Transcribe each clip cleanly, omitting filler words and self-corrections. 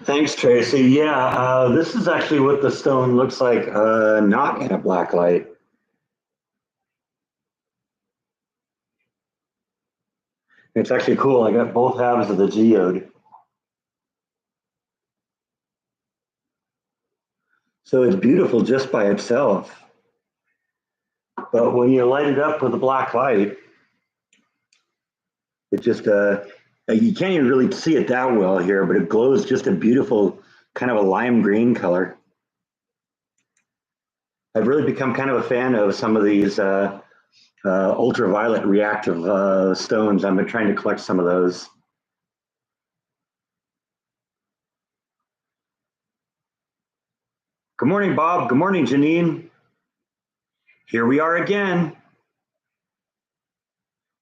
Thanks, Tracy. Yeah, this is actually what the stone looks like, not in a black light. It's actually cool. I got both halves of the geode. So it's beautiful just by itself. But when you light it up with a black light, it just, you can't even really see it that well here, but it glows just a beautiful kind of a lime green color. I've really become kind of a fan of some of these ultraviolet reactive stones. I've been trying to collect some of those. Good morning, Bob. Good morning, Janine. Here we are again.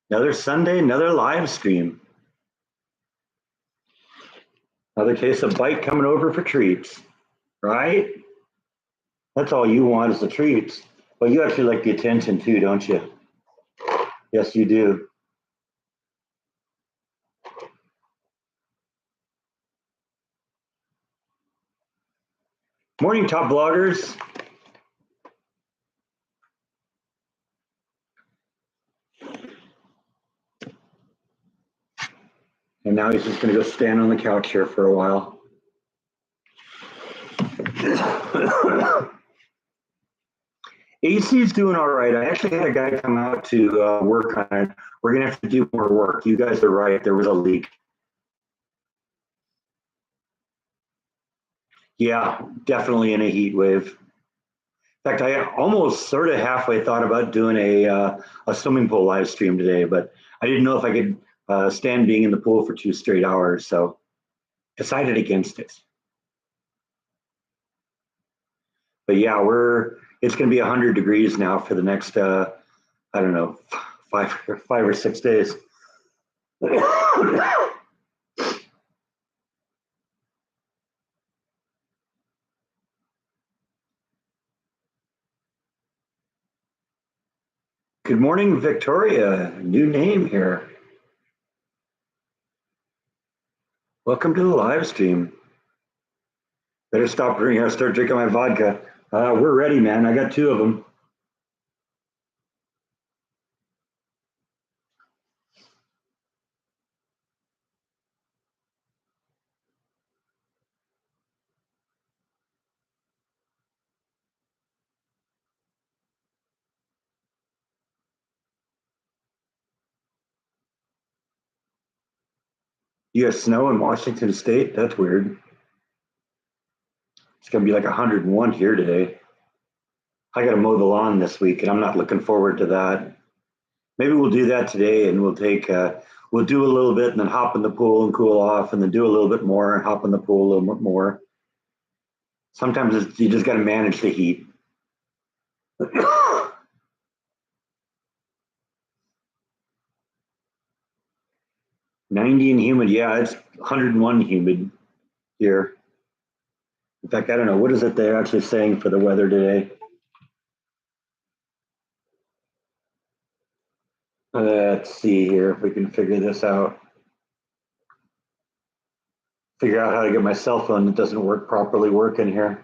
Another Sunday, another live stream. Another case of Bite coming over for treats, right? That's all you want is the treats. But you actually like the attention too, don't you? Yes, you do. Morning, top bloggers. And now he's just going to go stand on the couch here for a while. AC is doing all right. I actually had a guy come out to work on it. We're going to have to do more work. You guys are right. There was a leak. Yeah, definitely in a heat wave. In fact, I almost sort of halfway thought about doing a swimming pool live stream today, but I didn't know if I could stand being in the pool for 2 straight hours, so decided against it. But yeah, it's going to be 100 degrees now for the next I don't know, five or 6 days. Good morning, Victoria. New name here. Welcome to the live stream. Better stop drinking. I start drinking my vodka. We're ready, man. I got 2 of them. You have snow in Washington State? That's weird. It's going to be like 101 here today. I got to mow the lawn this week, and I'm not looking forward to that. Maybe we'll do that today, and we'll do a little bit, and then hop in the pool and cool off, and then do a little bit more, and hop in the pool a little bit more. Sometimes you just got to manage the heat. 90 and humid. Yeah, it's 101 humid here. In fact, I don't know, what is it they're actually saying for the weather today? Let's see here if we can figure this out. Figure out how to get my cell phone that doesn't work properly working here.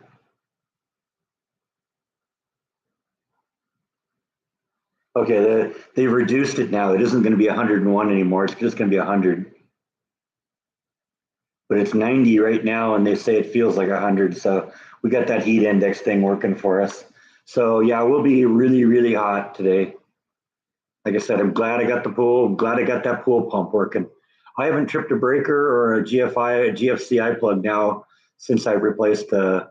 Okay, they've reduced it now. It isn't going to be 101 anymore. It's just going to be 100. But it's 90 right now, and they say it feels like 100. So we got that heat index thing working for us. So yeah, we'll be really, really hot today. Like I said, I'm glad I got the pool. I'm glad I got that pool pump working. I haven't tripped a breaker or a GFCI plug now since I replaced the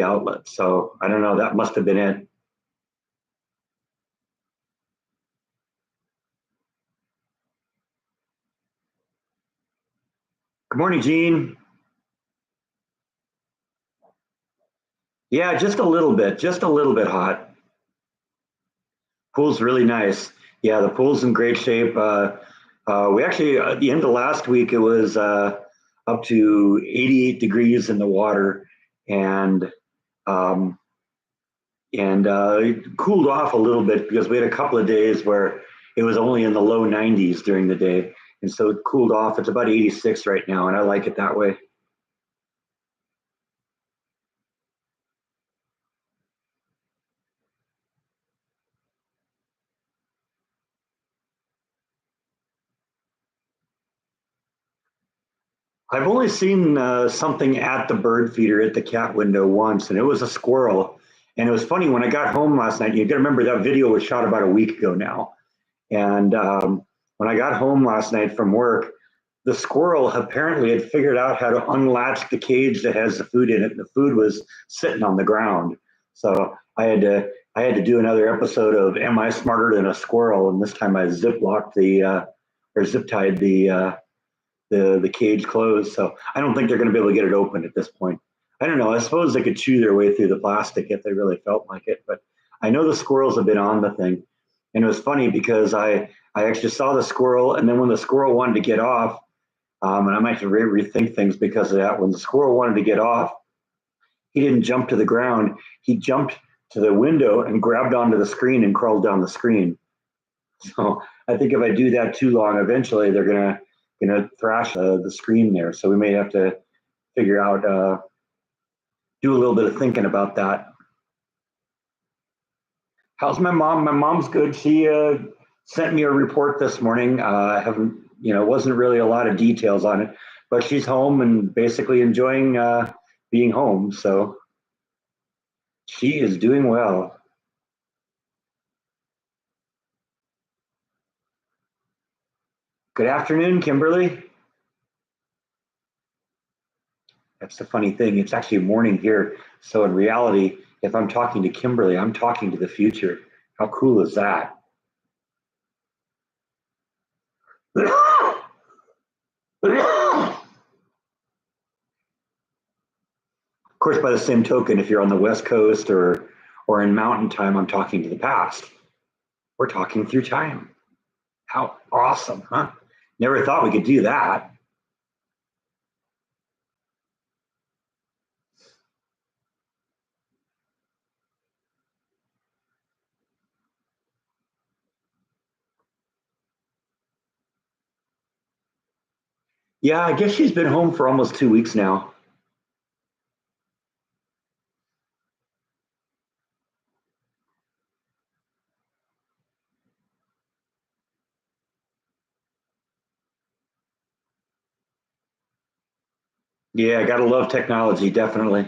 outlet. So I don't know. That must have been it. Good morning, Gene. Yeah, just a little bit hot. Pool's really nice. Yeah, the pool's in great shape. We actually, at the end of last week, it was up to 88 degrees in the water, and it cooled off a little bit because we had a couple of days where it was only in the low 90s during the day, and so it cooled off. It's about 86 right now, and I like it that way. I've only seen something at the bird feeder at the cat window once, and it was a squirrel. And it was funny when I got home last night. You got to remember that video was shot about a week ago now. And when I got home last night from work, the squirrel apparently had figured out how to unlatch the cage that has the food in it. The food was sitting on the ground, so I had to do another episode of Am I Smarter Than a Squirrel? And this time I zip locked or zip tied the cage closed. So I don't think they're going to be able to get it open at this point. I don't know. I suppose they could chew their way through the plastic if they really felt like it. But I know the squirrels have been on the thing, and it was funny because I actually saw the squirrel, and then when the squirrel wanted to get off, and I might have to rethink things because of that. When the squirrel wanted to get off, he didn't jump to the ground. He jumped to the window and grabbed onto the screen and crawled down the screen. So I think if I do that too long, eventually they're gonna thrash the screen there. So we may have to figure out do a little bit of thinking about that. How's my mom? My mom's good. She sent me a report this morning. I haven't, wasn't really a lot of details on it, but she's home and basically enjoying being home. So she is doing well. Good afternoon, Kimberly. That's the funny thing. It's actually morning here. So in reality, if I'm talking to Kimberly, I'm talking to the future. How cool is that? Of course, by the same token, if you're on the West Coast or in mountain time, I'm talking to the past. We're talking through time. How awesome, huh? Never thought we could do that. Yeah, I guess she's been home for almost 2 weeks now. Yeah, I gotta love technology, definitely.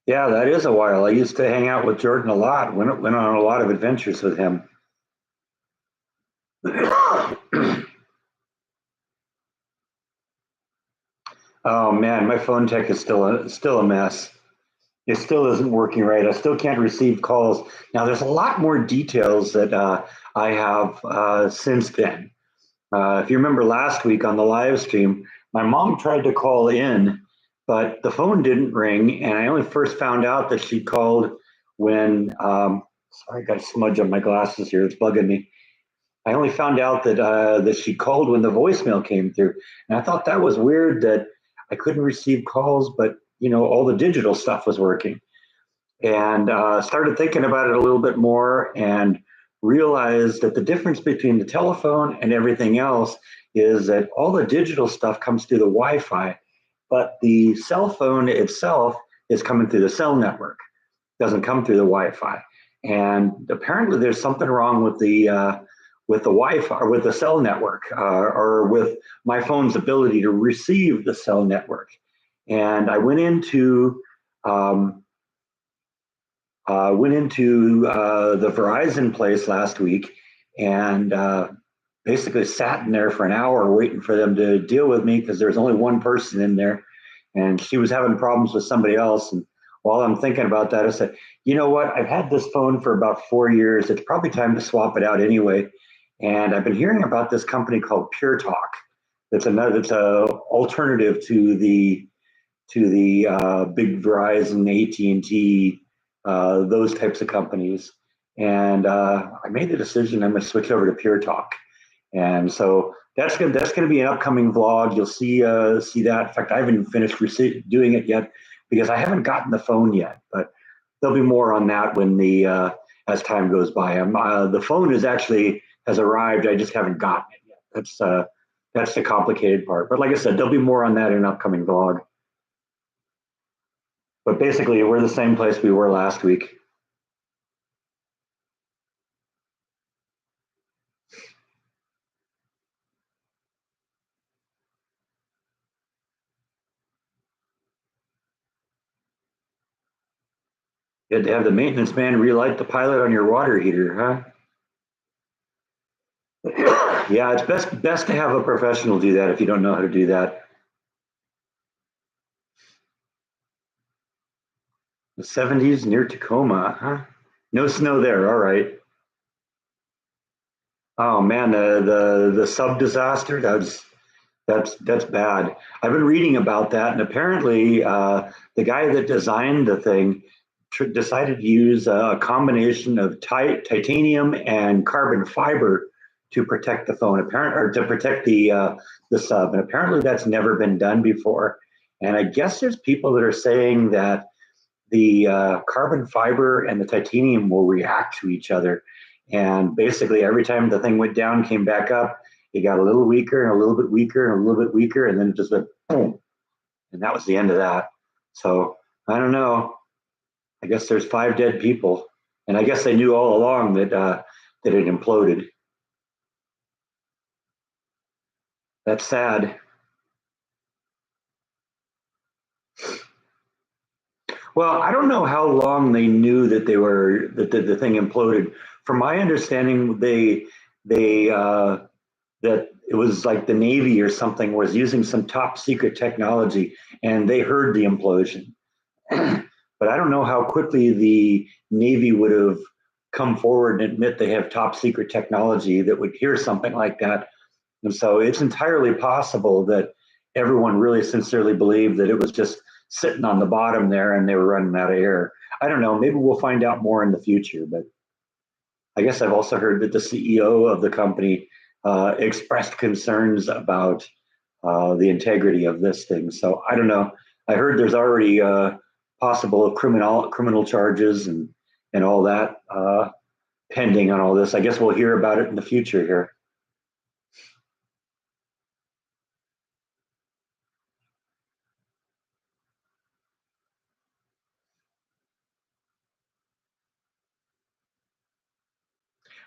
Yeah, that is a while. I used to hang out with Jordan a lot. Went on a lot of adventures with him. Oh man, my phone tech is still a mess. It still isn't working right. I still can't receive calls. Now, there's a lot more details that I have since then. If you remember last week on the live stream, my mom tried to call in, but the phone didn't ring, and I only first found out that she called when. Sorry, I got a smudge on my glasses here. It's bugging me. I only found out that she called when the voicemail came through, and I thought that was weird that I couldn't receive calls, but all the digital stuff was working. And started thinking about it a little bit more, and realized that the difference between the telephone and everything else is that all the digital stuff comes through the Wi-Fi, but the cell phone itself is coming through the cell network. It doesn't come through the Wi-Fi. And apparently, there's something wrong with the Wi-Fi or with the cell network, or with my phone's ability to receive the cell network. And I um, went into the Verizon place last week, and basically sat in there for an hour waiting for them to deal with me because there's only one person in there, and she was having problems with somebody else. And while I'm thinking about that, I said, you know what? I've had this phone for about 4 years. It's probably time to swap it out anyway. And I've been hearing about this company called Pure Talk. It's a alternative to the big Verizon, AT&T, those types of companies. And I made the decision I'm going to switch over to Pure Talk. And so That's gonna be an upcoming vlog. You'll see that. In fact, I haven't even finished doing it yet because I haven't gotten the phone yet. But there'll be more on that when the as time goes by. The phone has arrived. I just haven't gotten it yet. That's the complicated part. But like I said, there'll be more on that in an upcoming vlog. But basically, we're the same place we were last week. You had to have the maintenance man relight the pilot on your water heater, huh? Yeah, it's best to have a professional do that if you don't know how to do that. The 70s near Tacoma, huh? No snow there. All right. Oh man, the sub disaster. That's bad. I've been reading about that, and apparently, the guy that designed the thing decided to use a combination of titanium and carbon fiber to protect the phone, or to protect the sub. And apparently, that's never been done before. And I guess there's people that are saying that the carbon fiber and the titanium will react to each other. And basically, every time the thing went down, came back up, it got a little weaker and a little bit weaker and a little bit weaker, and then it just went boom. And that was the end of that. So I don't know. I guess there's 5 dead people. And I guess they knew all along that it imploded. That's sad. Well, I don't know how long they knew that the thing imploded. From my understanding, they that it was like the Navy or something was using some top secret technology, and they heard the implosion. But I don't know how quickly the Navy would have come forward and admit they have top secret technology that would hear something like that. And so it's entirely possible that everyone really sincerely believed that it was just sitting on the bottom there and they were running out of air. I don't know. Maybe we'll find out more in the future. But I guess I've also heard that the CEO of the company expressed concerns about the integrity of this thing. So I don't know. I heard there's already possible criminal charges and all that pending on all this. I guess we'll hear about it in the future here.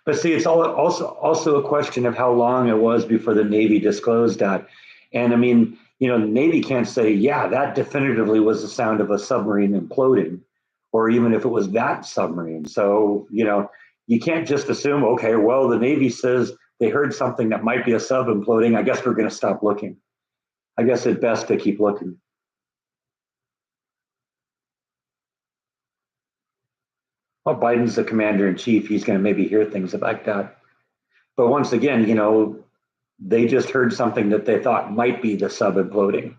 But see, it's also a question of how long it was before the Navy disclosed that. And I mean, the Navy can't say, yeah, that definitively was the sound of a submarine imploding, or even if it was that submarine. So, you can't just assume, okay, well, the Navy says they heard something that might be a sub imploding. I guess we're going to stop looking. I guess it's best to keep looking. Well, Biden's the commander in chief. He's going to maybe hear things like that. But once again, they just heard something that they thought might be the sub imploding.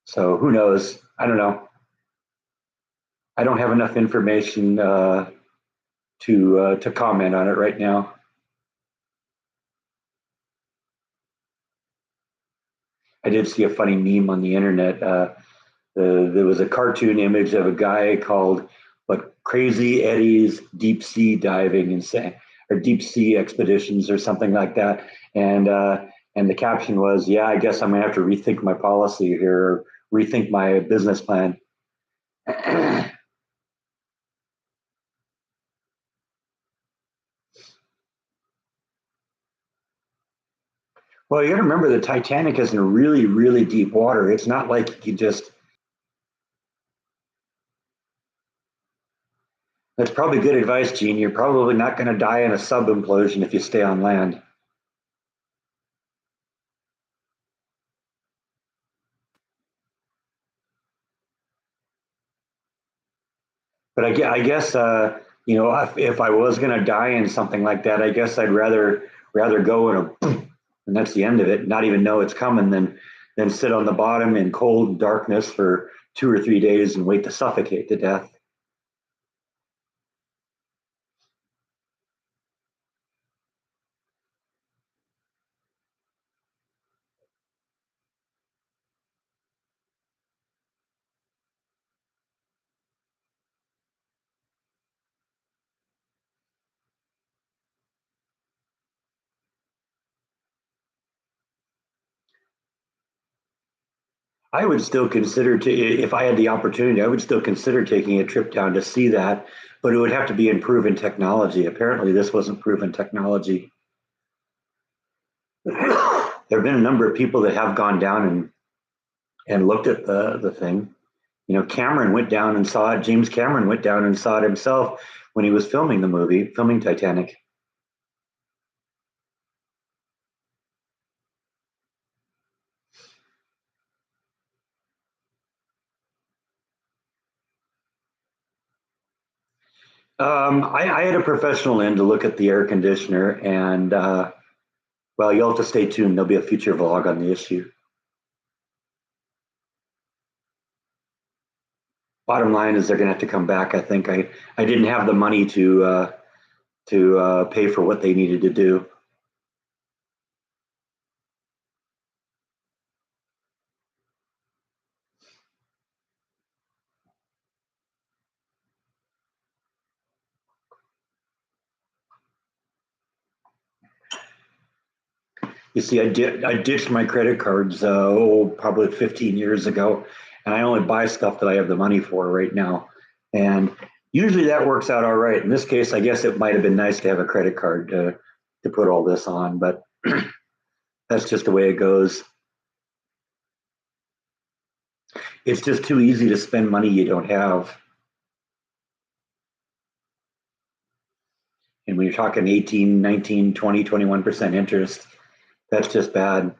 So who knows? I don't know. I don't have enough information to comment on it right now. I did see a funny meme on the internet. There was a cartoon image of a guy called "But Crazy Eddie's Deep Sea Diving or Deep Sea Expeditions" or something like that, and the caption was, "Yeah, I guess I'm gonna have to rethink my policy here, or rethink my business plan." Well, you got to remember the Titanic is in really, really deep water. It's not like you just. That's probably good advice, Gene. You're probably not going to die in a sub implosion if you stay on land. But I guess if I was going to die in something like that, I guess I'd rather go in and that's the end of it. Not even know it's coming, than sit on the bottom in cold darkness for 2 or 3 days and wait to suffocate to death. I would still consider if I had the opportunity, I would still consider taking a trip down to see that, but it would have to be in proven technology. Apparently, this wasn't proven technology. There have been a number of people that have gone down and looked at the thing. You know, Cameron went down and saw it. James Cameron went down and saw it himself when he was filming the movie, filming Titanic. I had a professional in to look at the air conditioner, and well, you'll have to stay tuned. There'll be a future vlog on the issue. Bottom line is they're going to have to come back. I think I didn't have the money to pay for what they needed to do. You see, I ditched my credit cards probably 15 years ago, and I only buy stuff that I have the money for right now. And usually that works out all right. In this case, I guess it might have been nice to have a credit card to put all this on, but that's just the way it goes. It's just too easy to spend money you don't have. And when you're talking 18, 19, 20, 21% interest, that's just bad.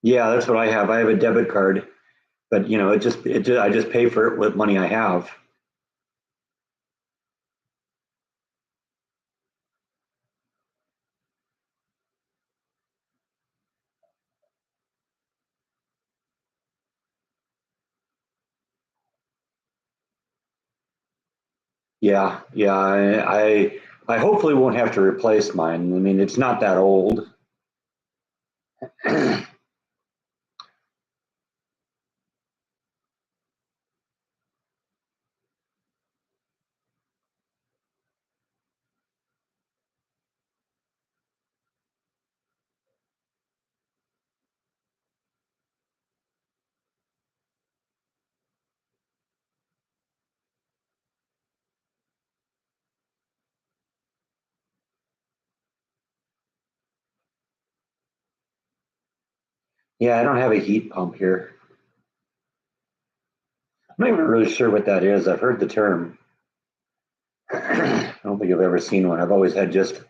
Yeah, that's what I have. I have a debit card, but you know, I just pay for it with money I have. Yeah, yeah. I hopefully won't have to replace mine. I mean, it's not that old. Yeah, I don't have a heat pump here. I'm not even really sure what that is. I've heard the term. I don't think I've ever seen one. I've always had just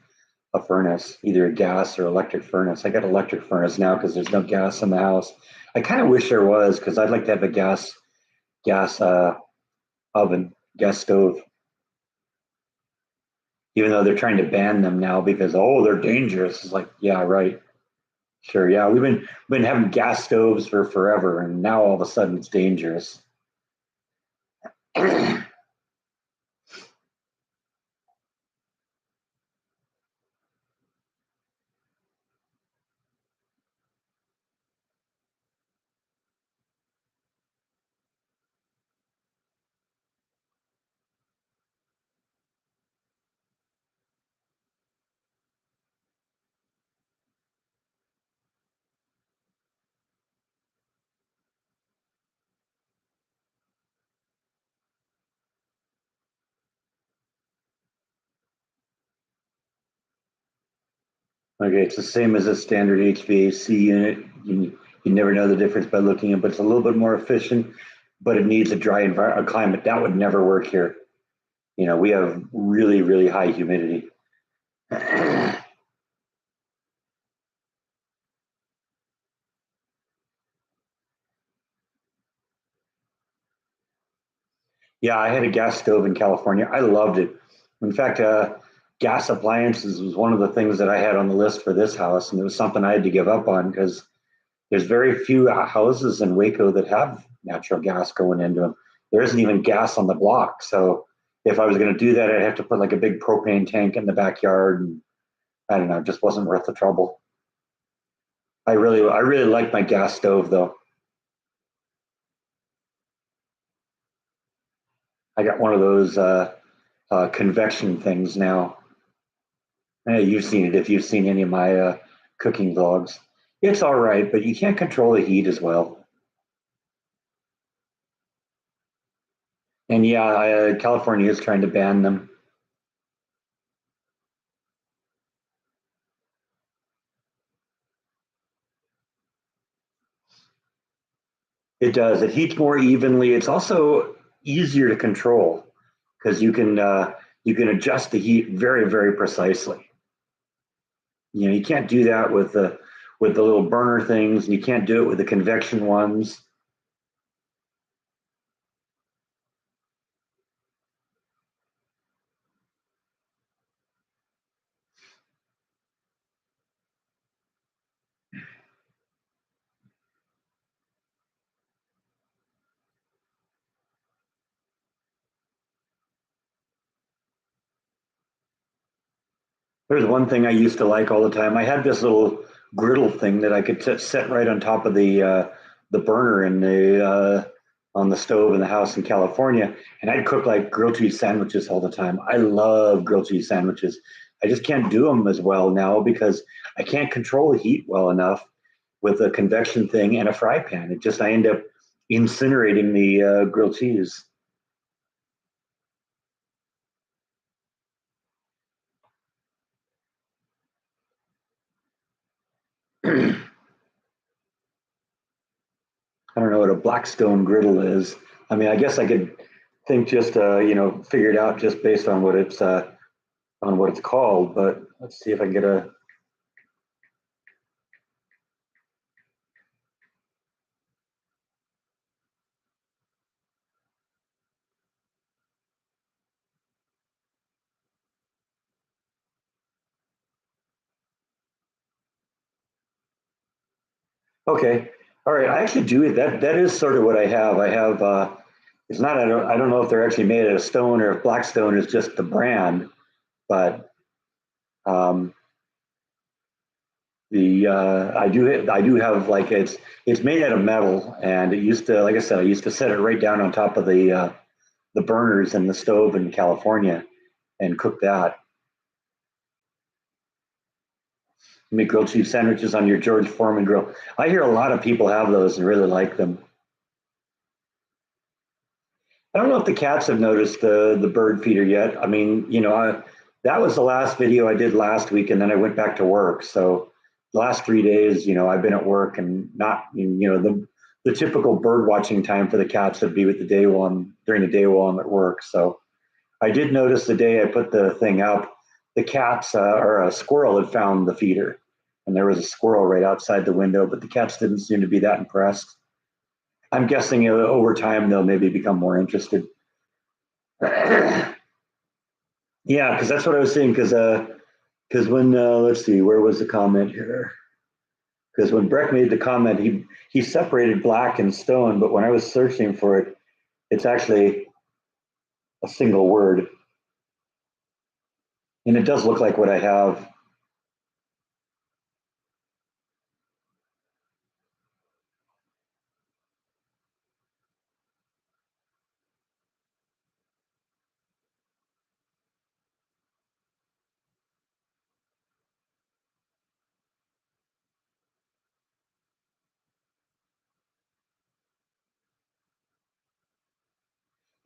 a furnace, either a gas or electric furnace. I got electric furnace now because there's no gas in the house. I kind of wish there was because I'd like to have a gas oven, gas stove. Even though they're trying to ban them now because they're dangerous. It's like, yeah, right, sure, yeah. We've been having gas stoves for forever, and now all of a sudden it's dangerous. Okay, it's the same as a standard HVAC unit. You never know the difference by looking at, but it's a little bit more efficient. But it needs a dry environment, a climate that would never work here. You know, we have really, really high humidity. Yeah, I had a gas stove in California. I loved it. In fact, gas appliances was one of the things that I had on the list for this house, and it was something I had to give up on because there's very few houses in Waco that have natural gas going into them. There isn't even gas on the block. So if I was going to do that, I'd have to put like a big propane tank in the backyard, and I don't know, it just wasn't worth the trouble. I really like my gas stove though. I got one of those. convection things now. You've seen it if you've seen any of my cooking vlogs. It's all right, but you can't control the heat as well. And yeah, California is trying to ban them. It does. It heats more evenly. It's also easier to control because you can adjust the heat very, very precisely. You know, you can't do that with the little burner things, and you can't do it with the convection ones. There's one thing I used to like all the time. I had this little griddle thing that I could set right on top of the burner in the on the stove in the house in California, and I'd cook like grilled cheese sandwiches all the time. I love grilled cheese sandwiches. I just can't do them as well now because I can't control the heat well enough with a convection thing and a fry pan. It just I end up incinerating the grilled cheese. I don't know what a Blackstone griddle is. I mean, I guess I could think just figure it out just based on what it's called. But let's see if I can get a. Okay, all right. I actually do it. That is sort of what I have. I have. It's not. I don't know if they're actually made out of stone or if Blackstone is just the brand, but um, the I do have like it's made out of metal, and it used to, like I said, I used to set it right down on top of the burners in the stove in California and cook that. Make grilled cheese sandwiches on your George Foreman grill. I hear a lot of people have those and really like them. I don't know if the cats have noticed the bird feeder yet. I mean, that was the last video I did last week, and then I went back to work. So the last 3 days, I've been at work and not, the typical bird watching time for the cats would be with the day while during the day while I'm at work. So I did notice the day I put the thing up, the cats or a squirrel had found the feeder, and there was a squirrel right outside the window, but the cats didn't seem to be that impressed. I'm guessing over time they'll maybe become more interested. Yeah, because that's what I was saying. Because when let's see, where was the comment here? Because when Breck made the comment, he separated black and stone, but when I was searching for it, it's actually a single word, and it does look like what I have.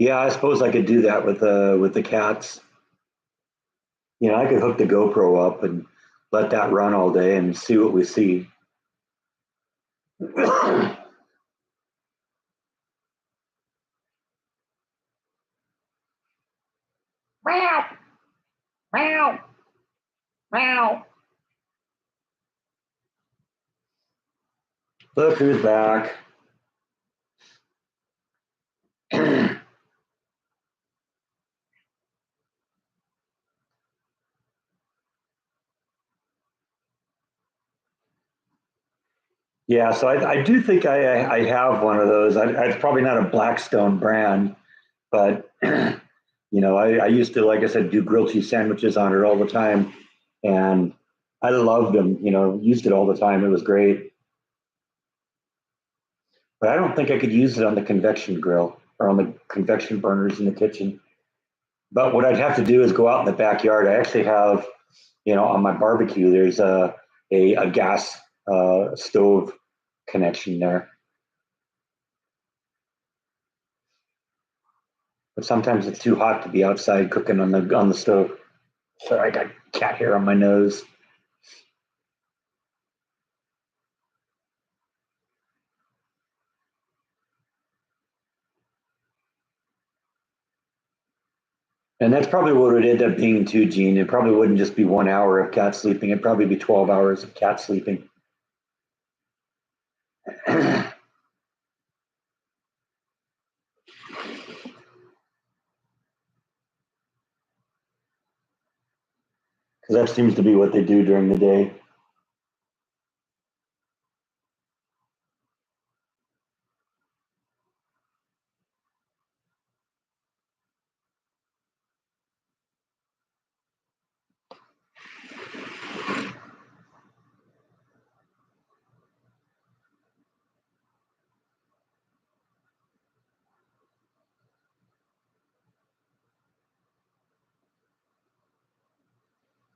Yeah, I suppose I could do that with the cats. I could hook the GoPro up and let that run all day and see what we see. Meow, meow, meow. Look who's back. Yeah, so I do think I have one of those. It's probably not a Blackstone brand, but I used to, like I said, do grilled cheese sandwiches on it all the time, and I loved them. Used it all the time. It was great, but I don't think I could use it on the convection grill or on the convection burners in the kitchen. But what I'd have to do is go out in the backyard. I actually have, on my barbecue, there's a gas stove connection there. But sometimes it's too hot to be outside cooking on the stove. So I got cat hair on my nose. And that's probably what it would end up being too, Gene. It probably wouldn't just be 1 hour of cat sleeping. It'd probably be 12 hours of cat sleeping. Because that seems to be what they do during the day.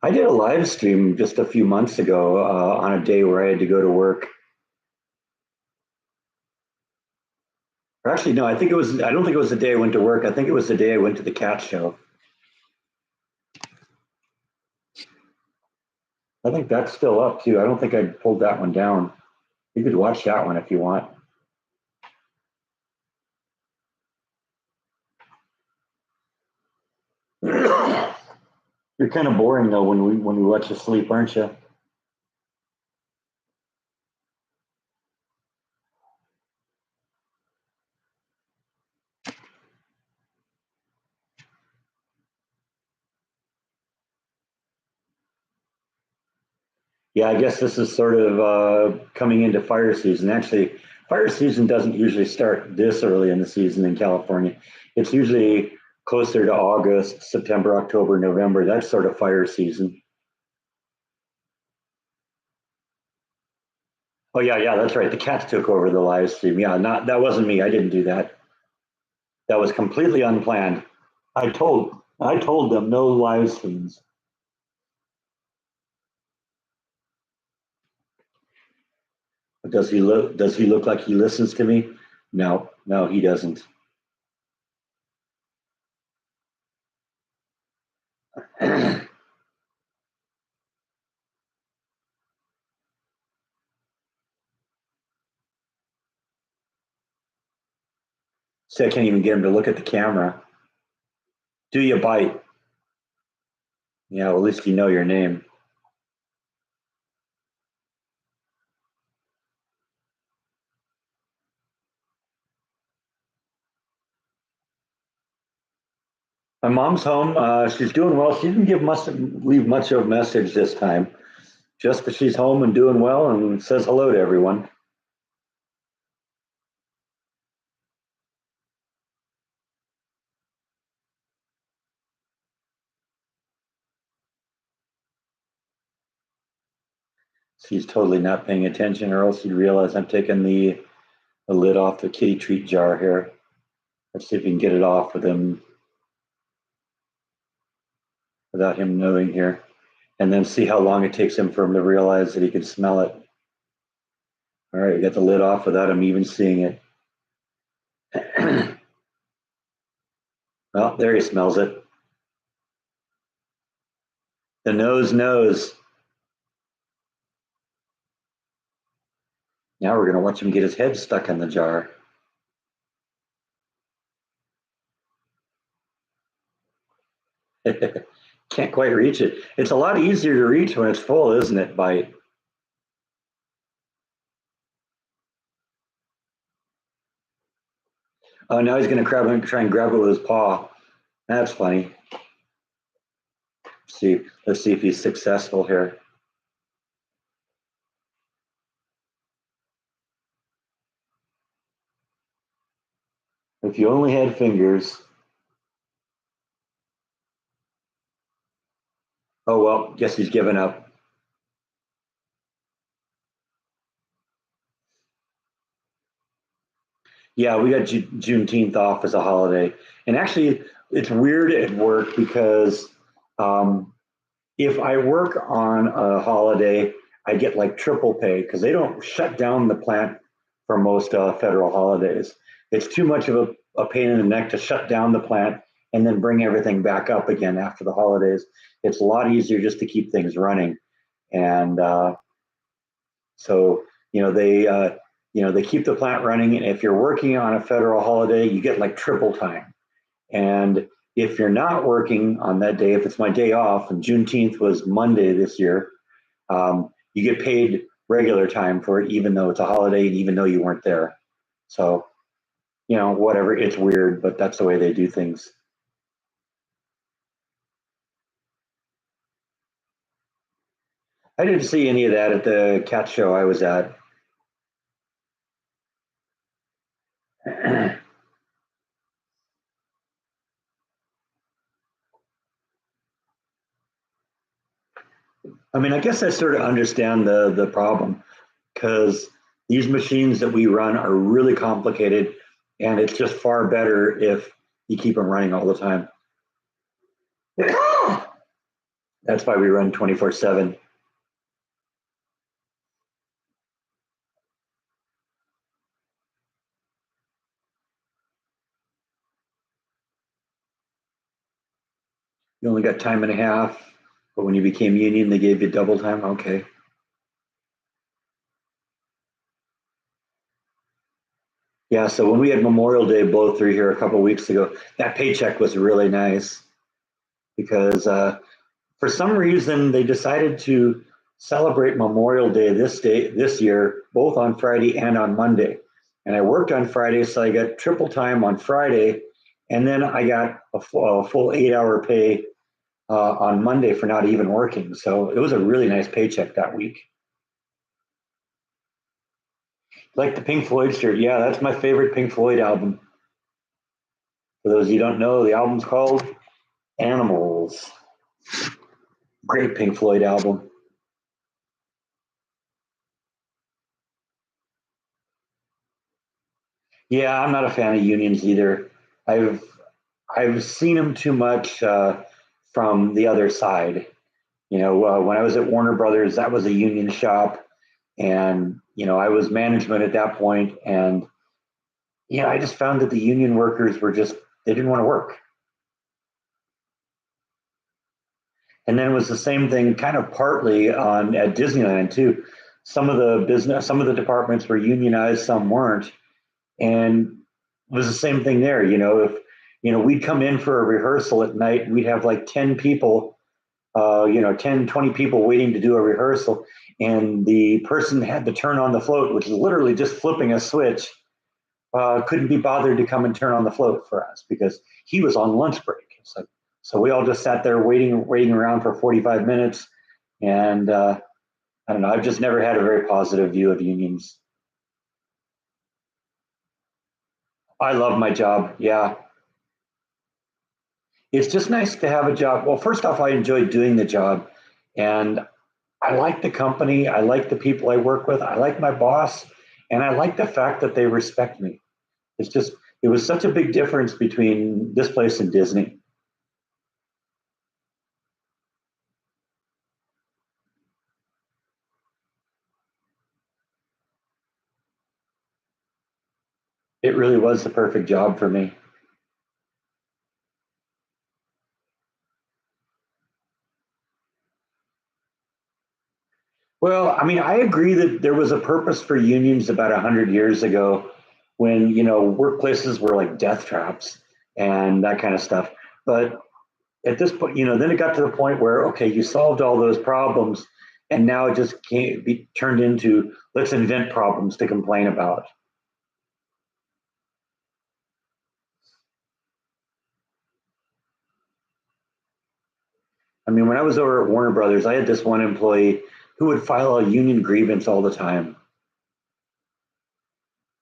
I did a live stream just a few months ago on a day where I had to go to work. Or actually, no, I don't think it was the day I went to work. I think it was the day I went to the cat show. I think that's still up too. I don't think I pulled that one down. You could watch that one if you want. You're kind of boring though when we let you sleep, aren't you? Yeah, I guess this is sort of coming into fire season. Actually, fire season doesn't usually start this early in the season in California. It's usually closer to August, September, October, November. That's sort of fire season. Oh yeah, yeah, that's right. The cats took over the live stream. Yeah, not that wasn't me. I didn't do that. That was completely unplanned. I told them no live streams. Does he look like he listens to me? No, no, he doesn't. So I can't even get him to look at the camera. Do you bite? Yeah, well, at least you know your name. My mom's home. She's doing well. She didn't leave much of a message this time. Just that she's home and doing well and says hello to everyone. She's totally not paying attention, or else you'd realize I'm taking the lid off the kitty treat jar here. Let's see if we can get it off with him without him knowing here, and then see how long it takes him for him to realize that he can smell it. All right, we got the lid off without him even seeing it. Well, there he smells it. The nose knows. Now we're going to watch him get his head stuck in the jar. Can't quite reach it. It's a lot easier to reach when it's full, isn't it, Bite? Oh, now he's going to try and grab it with his paw. That's funny. Let's see if he's successful here. If you only had fingers. Oh well, guess he's given up. Yeah, we got Juneteenth off as a holiday, and actually, it's weird at work because if I work on a holiday, I get like triple pay because they don't shut down the plant for most federal holidays. It's too much of a pain in the neck to shut down the plant and then bring everything back up again after the holidays. It's a lot easier just to keep things running. And so, they keep the plant running. And if you're working on a federal holiday, you get like triple time. And if you're not working on that day, if it's my day off, and Juneteenth was Monday this year, you get paid regular time for it, even though it's a holiday and even though you weren't there. So, whatever, it's weird, but that's the way they do things. I didn't see any of that at the cat show I was at. I mean, I guess I sort of understand the problem because these machines that we run are really complicated, and it's just far better if you keep them running all the time. That's why we run 24/7. You only got time and a half, but when you became union, they gave you double time. Okay. Yeah. So when we had Memorial Day blow through here a couple of weeks ago, that paycheck was really nice because for some reason they decided to celebrate Memorial Day this year, both on Friday and on Monday. And I worked on Friday, so I got triple time on Friday, and then I got a full 8 hour pay on Monday for not even working. So it was a really nice paycheck that week. Like the Pink Floyd shirt. Yeah, that's my favorite Pink Floyd album. For those of you who don't know, the album's called Animals. Great Pink Floyd album. Yeah, I'm not a fan of unions either. I've I've seen them too much from the other side. When I was at Warner Brothers, that was a union shop, and I was management at that point, and I just found that the union workers were just they didn't want to work. And then it was the same thing, kind of partly on at Disneyland too. Some of the departments were unionized, some weren't, and it was the same thing there. If we'd come in for a rehearsal at night, we'd have like 10 people, 10, 20 people waiting to do a rehearsal, and the person had to turn on the float, which is literally just flipping a switch. Couldn't be bothered to come and turn on the float for us because he was on lunch break. So we all just sat there waiting around for 45 minutes. And I don't know, I've just never had a very positive view of unions. I love my job. Yeah. It's just nice to have a job. Well, first off, I enjoy doing the job, and I like the company. I like the people I work with. I like my boss, and I like the fact that they respect me. It's just, it was such a big difference between this place and Disney. It really was the perfect job for me. Well, I mean, I agree that there was a purpose for unions about 100 years ago when, workplaces were like death traps and that kind of stuff. But at this point, then it got to the point where, okay, you solved all those problems and now it just can't be turned into let's invent problems to complain about. I mean, when I was over at Warner Brothers, I had this one employee who would file a union grievance all the time.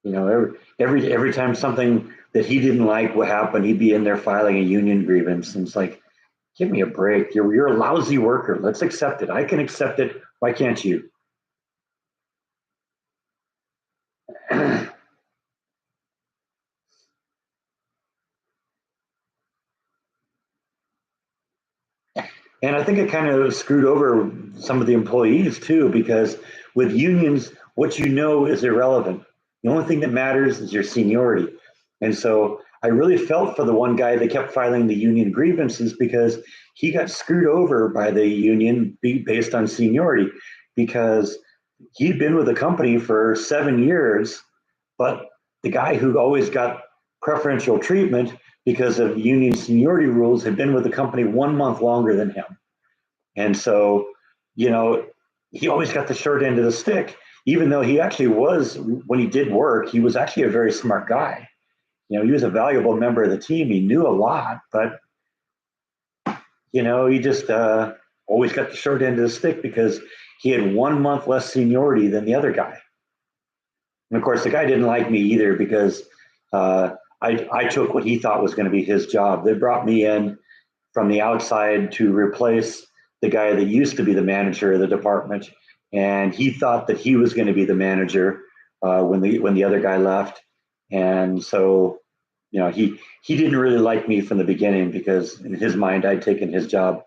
Every time something that he didn't like would happen, he'd be in there filing a union grievance. And it's like, give me a break. You're a lousy worker. Let's accept it. I can accept it. Why can't you? And I think it kind of screwed over some of the employees too, because with unions, what you know is irrelevant. The only thing that matters is your seniority. And so I really felt for the one guy that kept filing the union grievances because he got screwed over by the union based on seniority because he'd been with the company for 7 years, but the guy who always got preferential treatment because of union seniority rules had been with the company 1 month longer than him. And so, you know, he always got the short end of the stick, even though he actually was, when he did work, he was actually a very smart guy. He was a valuable member of the team. He knew a lot, but, he just always got the short end of the stick because he had 1 month less seniority than the other guy. And of course, the guy didn't like me either because I took what he thought was going to be his job. They brought me in from the outside to replace the guy that used to be the manager of the department, and he thought that he was going to be the manager when the other guy left, and so he didn't really like me from the beginning because in his mind I'd taken his job.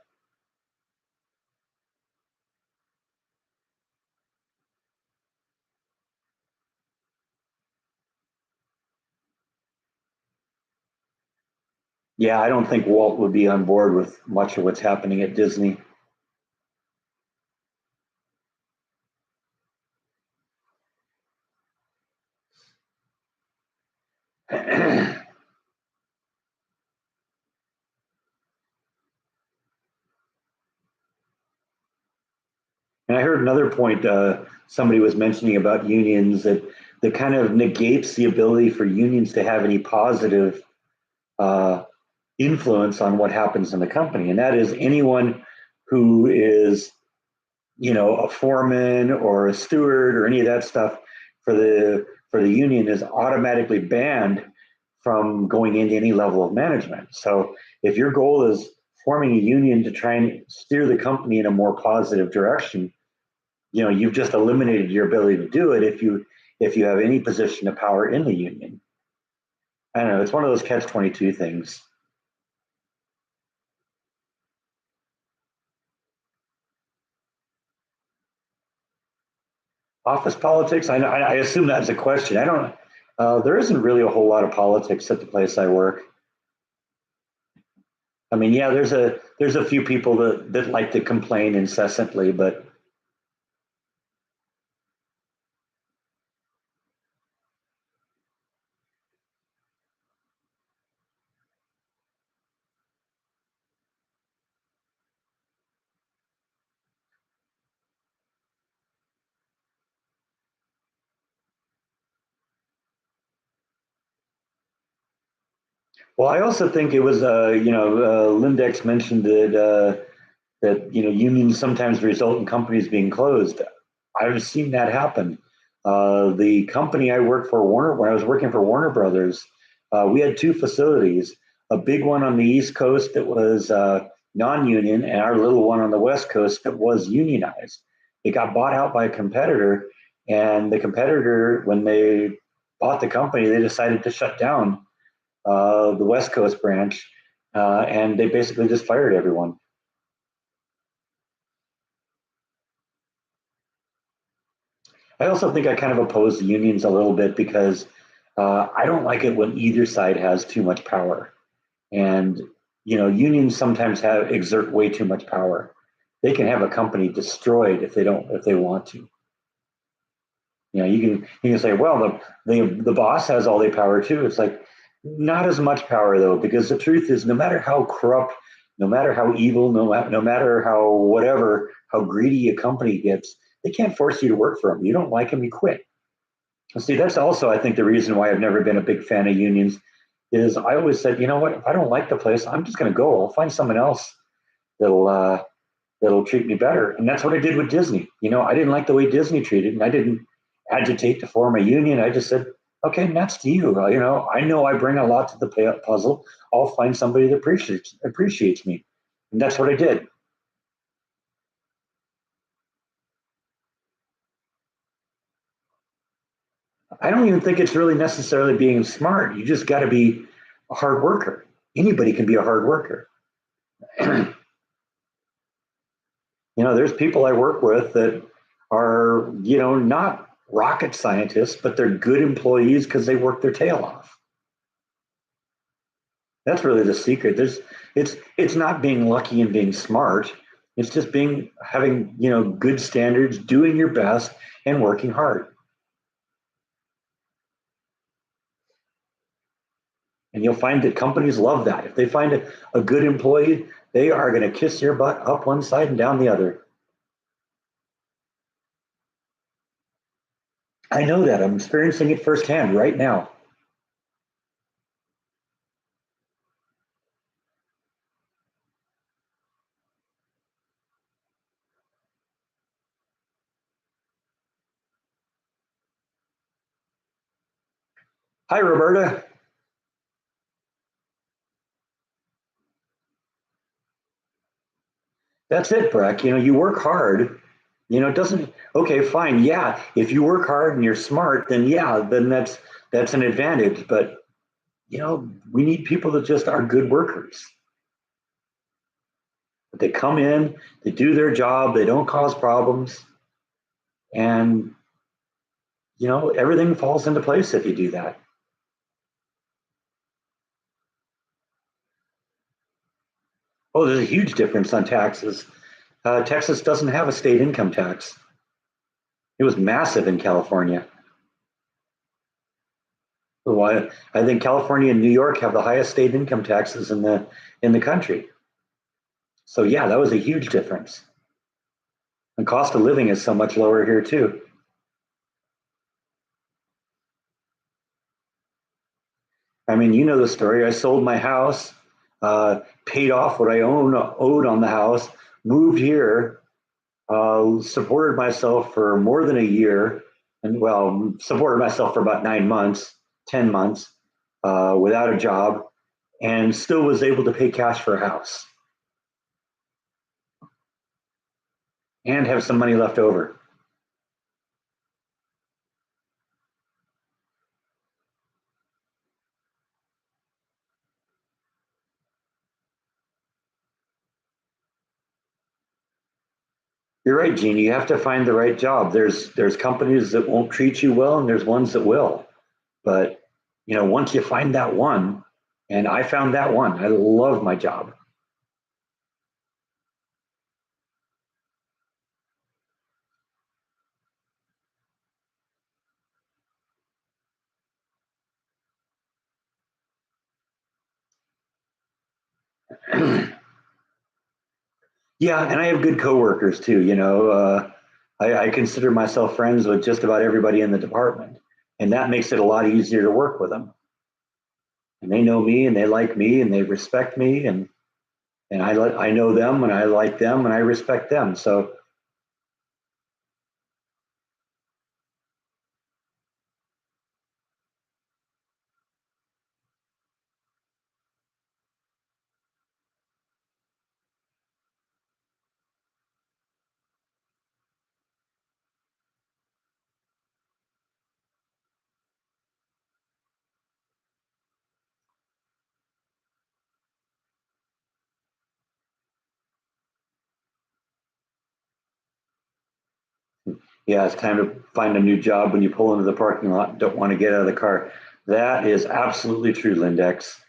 Yeah, I don't think Walt would be on board with much of what's happening at Disney. And I heard another point somebody was mentioning about unions that kind of negates the ability for unions to have any positive uh, influence on what happens in the company, and that is anyone who is, a foreman or a steward or any of that stuff for the union is automatically banned from going into any level of management. So if your goal is forming a union to try and steer the company in a more positive direction, you've just eliminated your ability to do it if you have any position of power in the union. I don't know. It's one of those catch-22 things. Office politics. I assume that's a question. I don't. There isn't really a whole lot of politics at the place I work. I mean, yeah, there's a few people that like to complain incessantly, but well, I also think it was Lindex mentioned that unions sometimes result in companies being closed. I've seen that happen. The company I worked for, Warner, when I was working for Warner Brothers, we had two facilities. A big one on the East Coast that was non-union, and our little one on the West Coast that was unionized. It got bought out by a competitor, and the competitor, when they bought the company, they decided to shut down the West Coast branch, and they basically just fired everyone. I also think I kind of oppose the unions a little bit because I don't like it when either side has too much power. And unions sometimes exert way too much power. They can have a company destroyed if they want to. You can say, well, the boss has all the power too. It's like not as much power though, because the truth is, no matter how corrupt, no matter how evil, no matter how whatever, how greedy a company gets, they can't force you to work for them. You don't like them, you quit. See, that's also, I think, the reason why I've never been a big fan of unions is I always said, you know what, if I don't like the place, I'm just going to go. I'll find someone else that'll uh, that'll treat me better. And that's what I did with Disney. I didn't like the way Disney treated, and I didn't agitate to form a union. I just said, okay, that's to you. I know I bring a lot to the puzzle. I'll find somebody that appreciates me, and that's what I did. I don't even think it's really necessarily being smart. You just got to be a hard worker. Anybody can be a hard worker. There's people I work with that are, not rocket scientists, but they're good employees because they work their tail off. That's really the secret. It's not being lucky and being smart. It's just having, good standards, doing your best and working hard. And you'll find that companies love that. If they find a good employee, they are going to kiss your butt up one side and down the other. I know that. I'm experiencing it firsthand right now. Hi, Roberta. That's it, Breck. You work hard. It doesn't, okay, fine. Yeah. If you work hard and you're smart, then yeah, then that's an advantage. But, we need people that just are good workers. They come in, they do their job, they don't cause problems, and, everything falls into place if you do that. Oh, there's a huge difference on taxes. Texas doesn't have a state income tax. It was massive in California. Why? I think California and New York have the highest state income taxes in the country. So yeah, that was a huge difference. The cost of living is so much lower here too. I mean, you know the story. I sold my house, paid off what I owed on the house, moved here, supported myself for more than a year, and well, supported myself for about 9 months, 10 months, without a job, and still was able to pay cash for a house and have some money left over. You're right, Gene. You have to find the right job. There's companies that won't treat you well, and there's ones that will. But once you find that one, and I found that one, I love my job. Yeah, and I have good coworkers too. I consider myself friends with just about everybody in the department, and that makes it a lot easier to work with them. And they know me, and they like me, and they respect me, and I know them, and I like them, and I respect them. So yeah, it's time to find a new job when you pull into the parking lot and don't want to get out of the car. That is absolutely true, Lindex.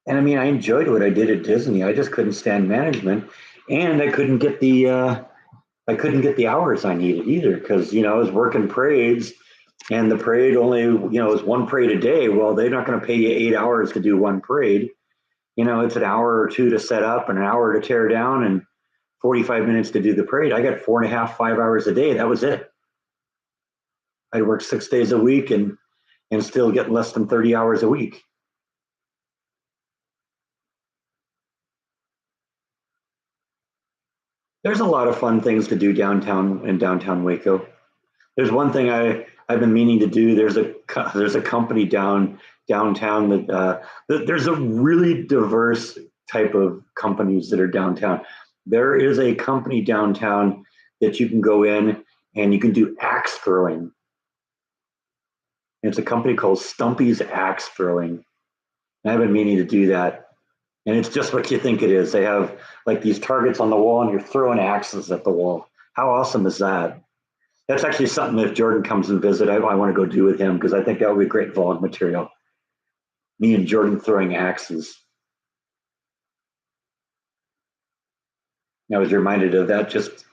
And I mean, I enjoyed what I did at Disney. I just couldn't stand management, and I couldn't get the hours I needed either because I was working parades, and the parade only was one parade a day. Well, they're not going to pay you 8 hours to do one parade. It's an hour or two to set up and an hour to tear down and 45 minutes to do the parade. I got 4.5, 5 hours a day. That was it. I'd work 6 days a week and still get less than 30 hours a week. There's a lot of fun things to do downtown in downtown Waco. There's one thing I've been meaning to do. There's a company downtown there's a really diverse type of companies that are downtown. There is a company downtown that you can go in and you can do axe throwing. It's a company called Stumpy's Axe Throwing, I've been meaning to do that. And it's just what you think it is. They have like these targets on the wall and you're throwing axes at the wall. How awesome is that? That's actually something if Jordan comes and visit, I want to go do with him because I think that would be great vlog material. Me and Jordan throwing axes. I was reminded of that just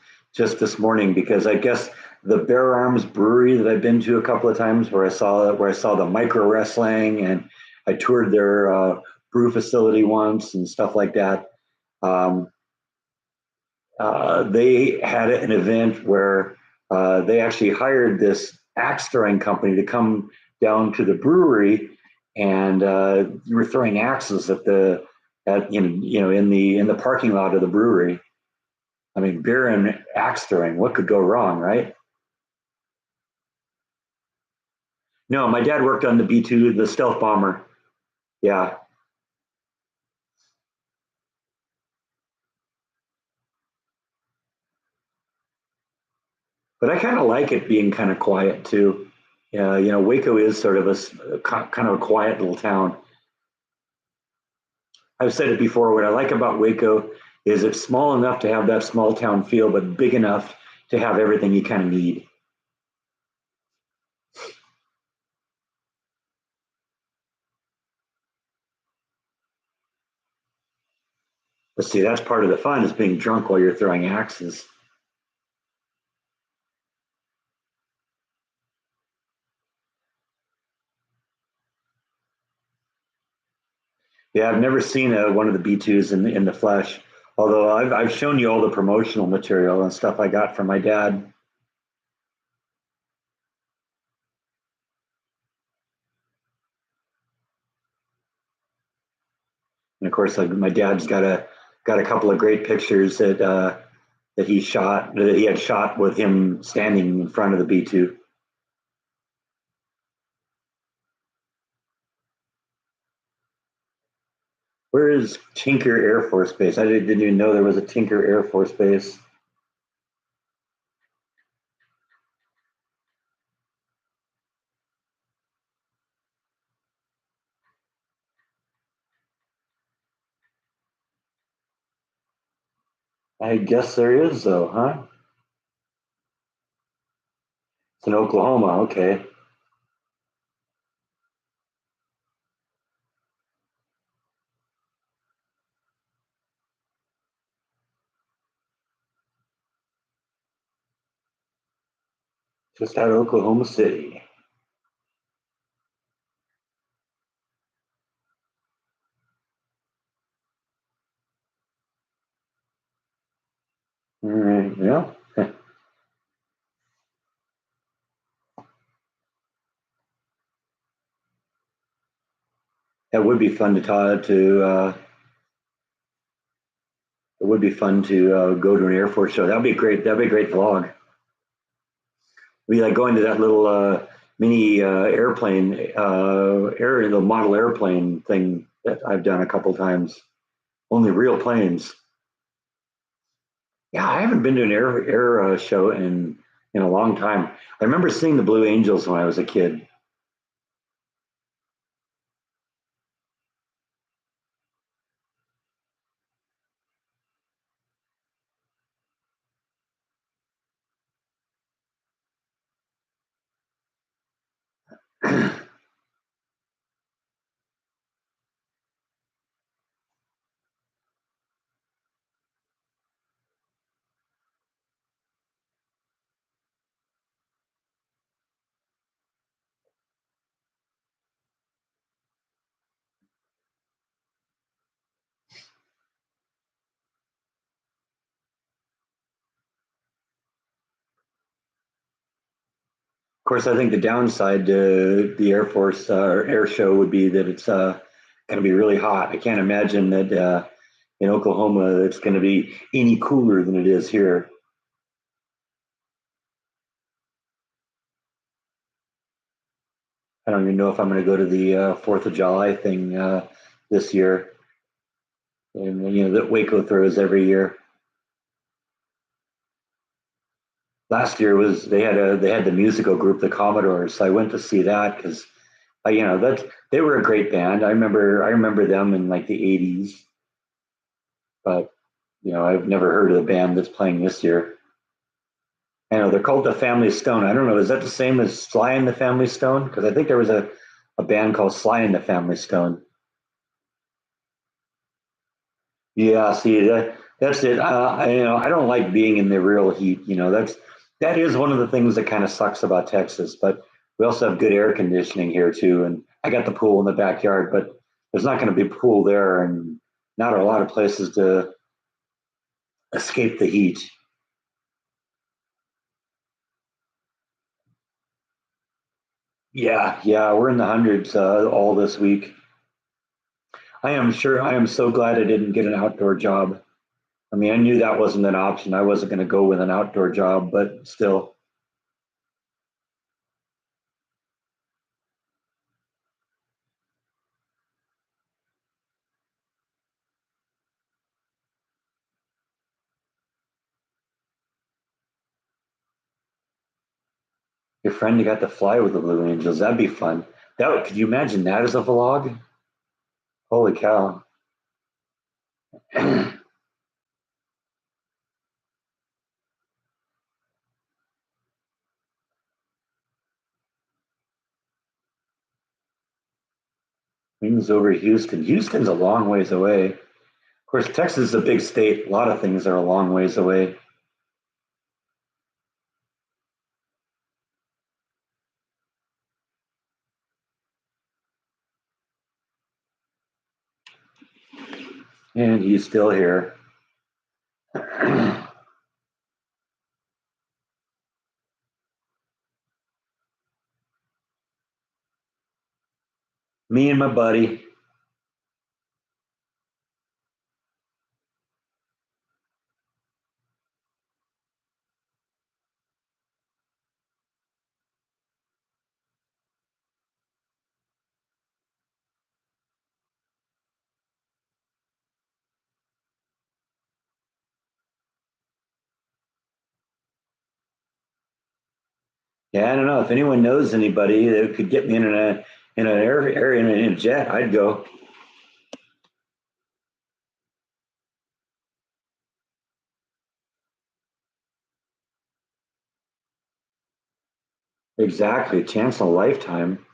this morning because I guess the Bear Arms Brewery that I've been to a couple of times where I saw the micro wrestling and I toured their brew facility once and stuff like that. Um, they had an event where they actually hired this axe throwing company to come down to the brewery, and you were throwing axes at the at in the parking lot of the brewery. I mean, beer and axe throwing. What could go wrong, right? No, my dad worked on the B-2, the stealth bomber. Yeah, but I kind of like it being kind of quiet too. Yeah, Waco is sort of kind of a quiet little town. I've said it before. What I like about Waco is it's small enough to have that small town feel, but big enough to have everything you kind of need. But see, that's part of the fun is being drunk while you're throwing axes. Yeah, I've never seen one of the B-2s in the flesh. Although I've shown you all the promotional material and stuff I got from my dad. And of course, like my dad's got a couple of great pictures that he had shot with him standing in front of the B-2. Where is Tinker Air Force Base? I didn't even know there was a Tinker Air Force Base. I guess there is though, huh? It's in Oklahoma. Okay, just out of Oklahoma City. All right, yeah, that would be fun to talk to. It would be fun to go to an Air Force show. That'd be great. That'd be a great vlog. We like going to that little mini airplane, the model airplane thing that I've done a couple times. Only real planes. Yeah, I haven't been to an air show in a long time. I remember seeing the Blue Angels when I was a kid. Of course, I think the downside to the Air Force air show would be that it's going to be really hot. I can't imagine that in Oklahoma it's going to be any cooler than it is here. I don't even know if I'm going to go to the Fourth of July thing this year, and that Waco throws every year. Last year was they had the musical group the Commodores, so I went to see that because You know, that they were a great band. I remember them in like the '80s, but you know, I've never heard of the band that's playing this year. I know they're called the Family Stone. I don't know, is that the same as Sly and the Family Stone? Because I think there was a band called Sly and the Family Stone. Yeah, see that's it. I don't like being in the real heat. You know, that is one of the things that kind of sucks about Texas. But we also have good air conditioning here too, and I got the pool in the backyard. But there's not going to be a pool there, and not a lot of places to escape the heat. Yeah, yeah, we're in the hundreds all this week. I am so glad I didn't get an outdoor job. I mean, I knew that wasn't an option. I wasn't going to go with an outdoor job, but still, your friend got to fly with the Blue Angels. That'd be fun. Could you imagine that as a vlog? Holy cow! Wings over Houston. Houston's a long ways away. Of course, Texas is a big state. A lot of things are a long ways away. And he's still here. Me and my buddy. Yeah, I don't know if anyone knows anybody that could get me in an area in a jet. I'd go. Exactly, chance in a lifetime.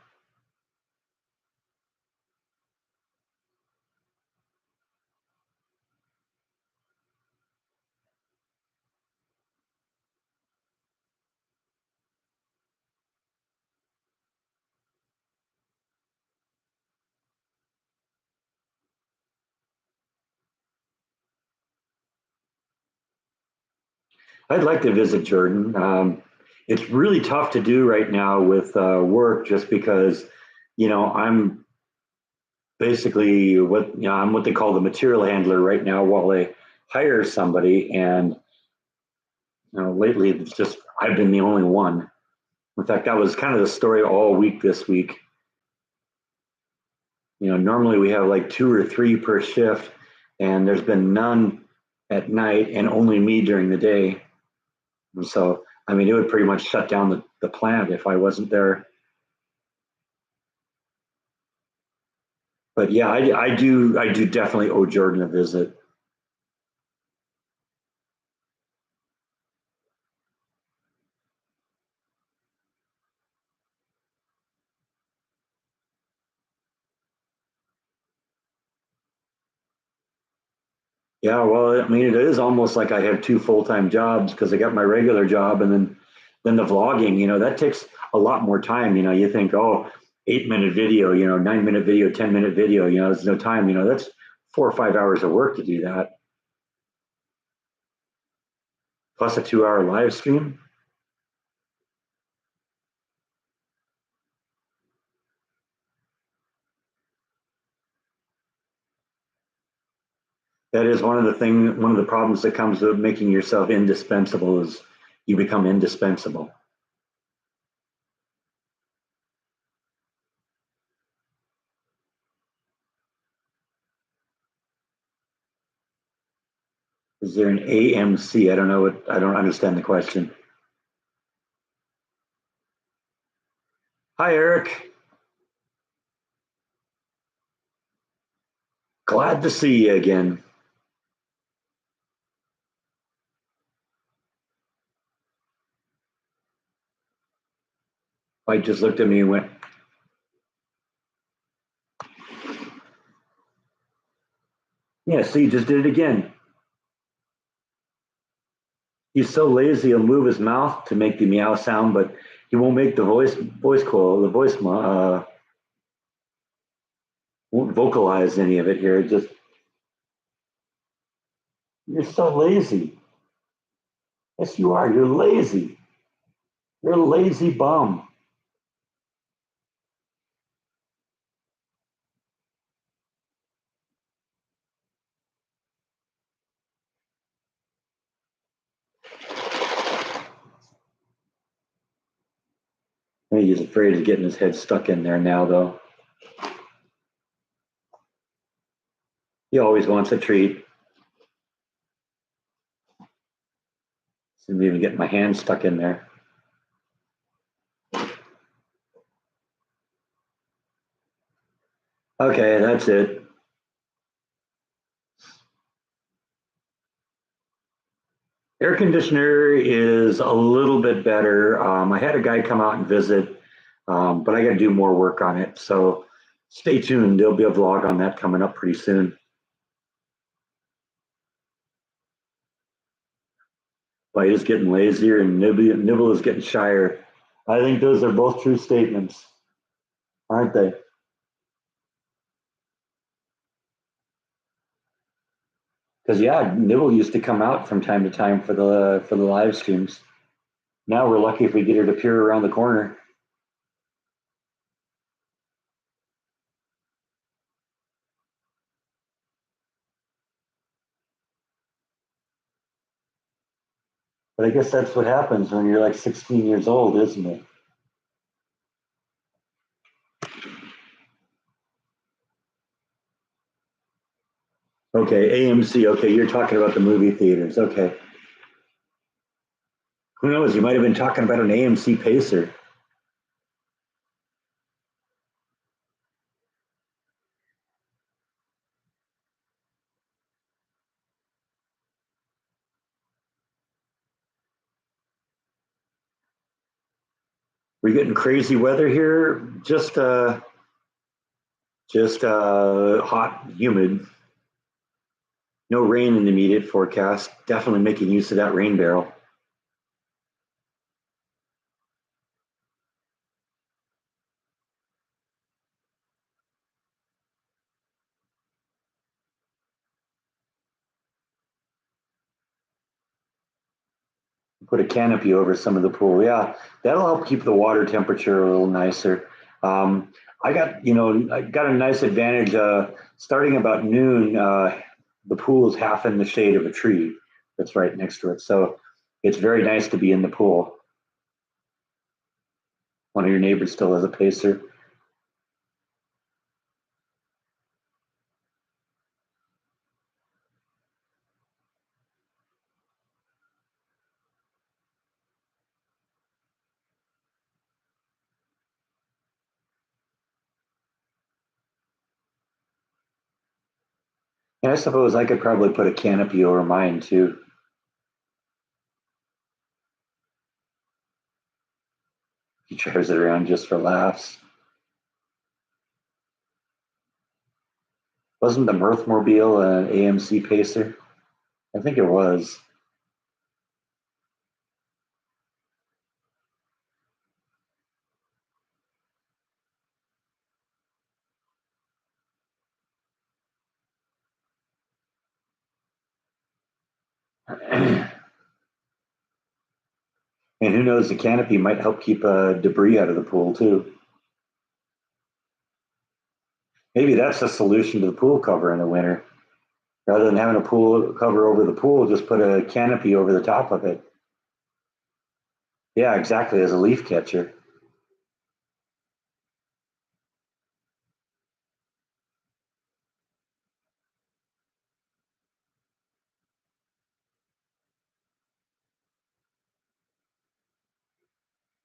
I'd like to visit Jordan. It's really tough to do right now with work, just because, you know, I'm basically I'm what they call the material handler right now while they hire somebody, and you know, lately it's just I've been the only one. In fact, that was kind of the story all week this week. You know, normally we have like two or three per shift, and there's been none at night and only me during the day. And so, I mean, it would pretty much shut down the plant if I wasn't there. But yeah, I do definitely owe Jordan a visit. Yeah, well, I mean, it is almost like I have two full-time jobs because I got my regular job and then the vlogging. You know, that takes a lot more time. You know, you think, oh, 8 minute video, you know, 9 minute video, 10 minute video. You know, there's no time. You know, that's 4 or 5 hours of work to do that, plus a 2 hour live stream. That is one of the problems that comes with making yourself indispensable is you become indispensable. Is there an AMC? I don't know what, I don't understand the question. Hi, Eric. Glad to see you again. Mike just looked at me and went, yeah, see, just did it again. He's so lazy, he'll move his mouth to make the meow sound, but he won't make the voice call, the won't vocalize any of it here. Just, you're so lazy. Yes, you are. You're lazy. You're a lazy bum. I think he's afraid of getting his head stuck in there now, though. He always wants a treat. See me even getting my hand stuck in there. Okay, that's it. Air conditioner is a little bit better. I had a guy come out and visit, but I got to do more work on it. So stay tuned. There'll be a vlog on that coming up pretty soon. Bite is getting lazier and Nibble is getting shyer. I think those are both true statements, aren't they? Because yeah, Nibble used to come out from time to time for the live streams. Now we're lucky if we get her to peer around the corner. But I guess that's what happens when you're like 16 years old, isn't it? Okay, AMC. Okay, you're talking about the movie theaters. Okay. Who knows? You might have been talking about an AMC Pacer. We're getting crazy weather here. Just hot, humid. No rain in the immediate forecast. Definitely making use of that rain barrel. Put a canopy over some of the pool. Yeah, that'll help keep the water temperature a little nicer. I got a nice advantage. Starting about noon, the pool is half in the shade of a tree that's right next to it, so it's very nice to be in the pool. One of your neighbors still has a pacer. And I suppose I could probably put a canopy over mine too. He drives it around just for laughs. Wasn't the Mirthmobile an AMC pacer? I think it was. And who knows, the canopy might help keep debris out of the pool too. Maybe that's the solution to the pool cover in the winter. Rather than having a pool cover over the pool, just put a canopy over the top of it. Yeah, exactly, as a leaf catcher.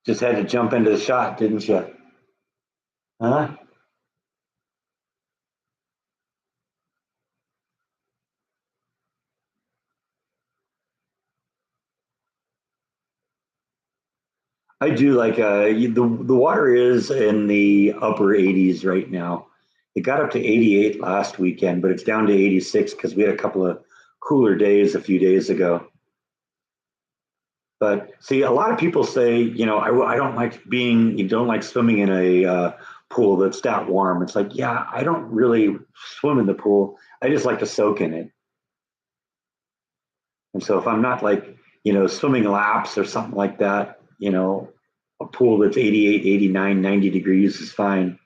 Just had to jump into the shot, didn't you? Huh? I do like the water is in the upper 80s right now. It got up to 88 last weekend, but it's down to 86 because we had a couple of cooler days a few days ago. But see, a lot of people say, I don't like you don't like swimming in a pool that's that warm. It's like, yeah, I don't really swim in the pool. I just like to soak in it. And so if I'm not like, swimming laps or something like that, a pool that's 88, 89, 90 degrees is fine.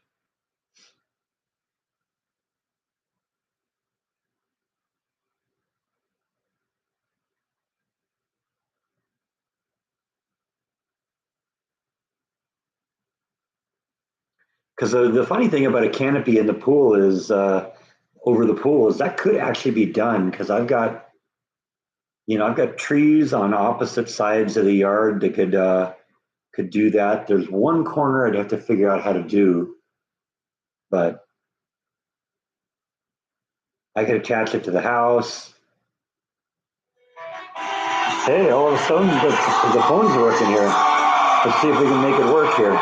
Because the funny thing about a canopy in the pool is over the pool is that could actually be done because I've got trees on opposite sides of the yard that could do that. There's one corner I'd have to figure out how to do, but I could attach it to the house. Hey, all of a sudden the phone's working here. Let's see if we can make it work here.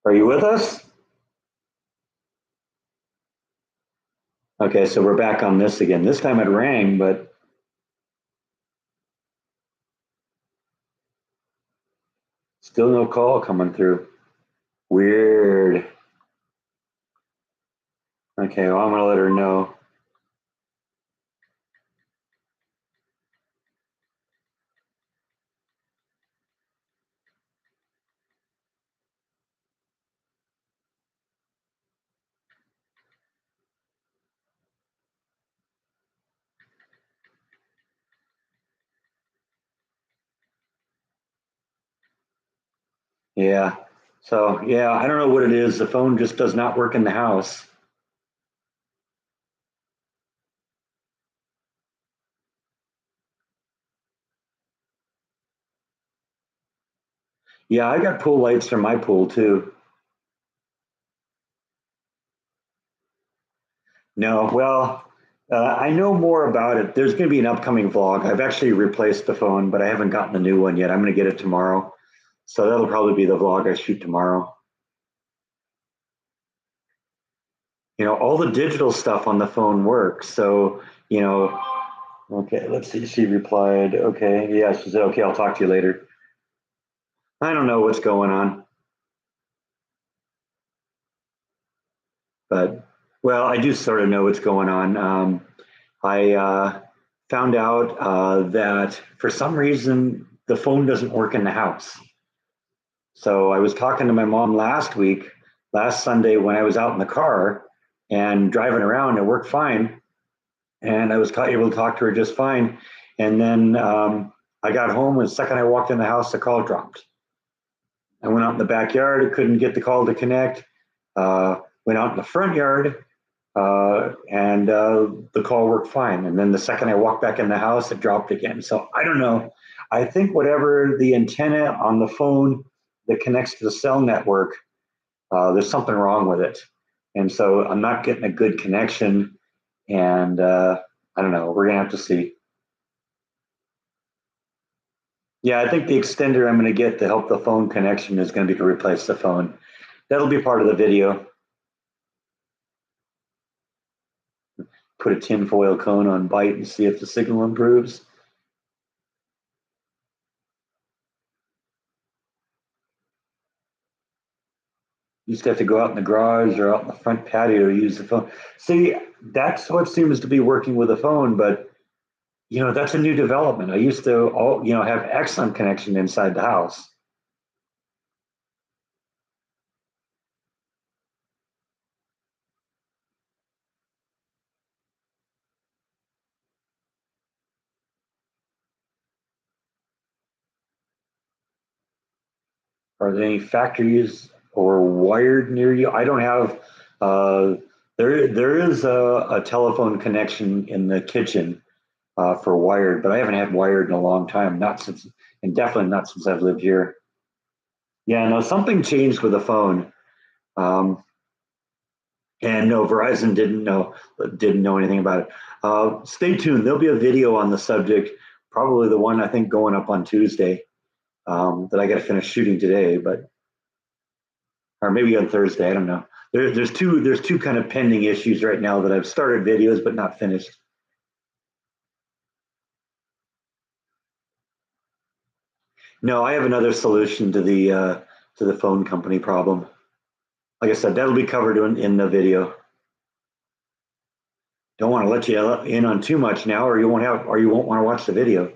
Are you with us? Okay, so we're back on this again. This time it rang, but still no call coming through. Weird. Okay, well, I'm going to let her know. Yeah. So, yeah, I don't know what it is. The phone just does not work in the house. Yeah, I got pool lights for my pool too. No, well, I know more about it. There's going to be an upcoming vlog. I've actually replaced the phone, but I haven't gotten a new one yet. I'm going to get it tomorrow. So that'll probably be the vlog I shoot tomorrow. All the digital stuff on the phone works. So, okay, let's see. She replied, okay. Yeah, she said, okay, I'll talk to you later. I don't know what's going on, but well, I do sort of know what's going on. I found out that for some reason the phone doesn't work in the house. So I was talking to my mom last Sunday when I was out in the car and driving around. It worked fine, and I was able to talk to her just fine. And then I got home, and the second I walked in the house, the call dropped. I went out in the backyard, couldn't get the call to connect. Went out in the front yard, and the call worked fine. And then the second I walked back in the house, it dropped again. So I don't know. I think whatever the antenna on the phone that connects to the cell network, there's something wrong with it. And so I'm not getting a good connection. And I don't know. We're going to have to see. Yeah, I think the extender I'm going to get to help the phone connection is going to be to replace the phone. That'll be part of the video. Put a tinfoil cone on bite and see if the signal improves. You just have to go out in the garage or out in the front patio to use the phone. See, that's what seems to be working with the phone, but that's a new development. I used to have excellent connection inside the house. Are there any factories or wired near you? I don't have. Uh, there is a telephone connection in the kitchen for wired, but I haven't had wired in a long time. Not since, and definitely not since I've lived here. Yeah, no, something changed with the phone. Um, and no, Verizon didn't know anything about it. Stay tuned. There'll be a video on the subject probably the one I think going up on Tuesday that I got to finish shooting today, but or maybe on Thursday. I don't know. There's two kind of pending issues right now that I've started videos but not finished. No, I have another solution to the phone company problem. Like I said, that'll be covered in the video. Don't want to let you in on too much now, or you won't want to watch the video.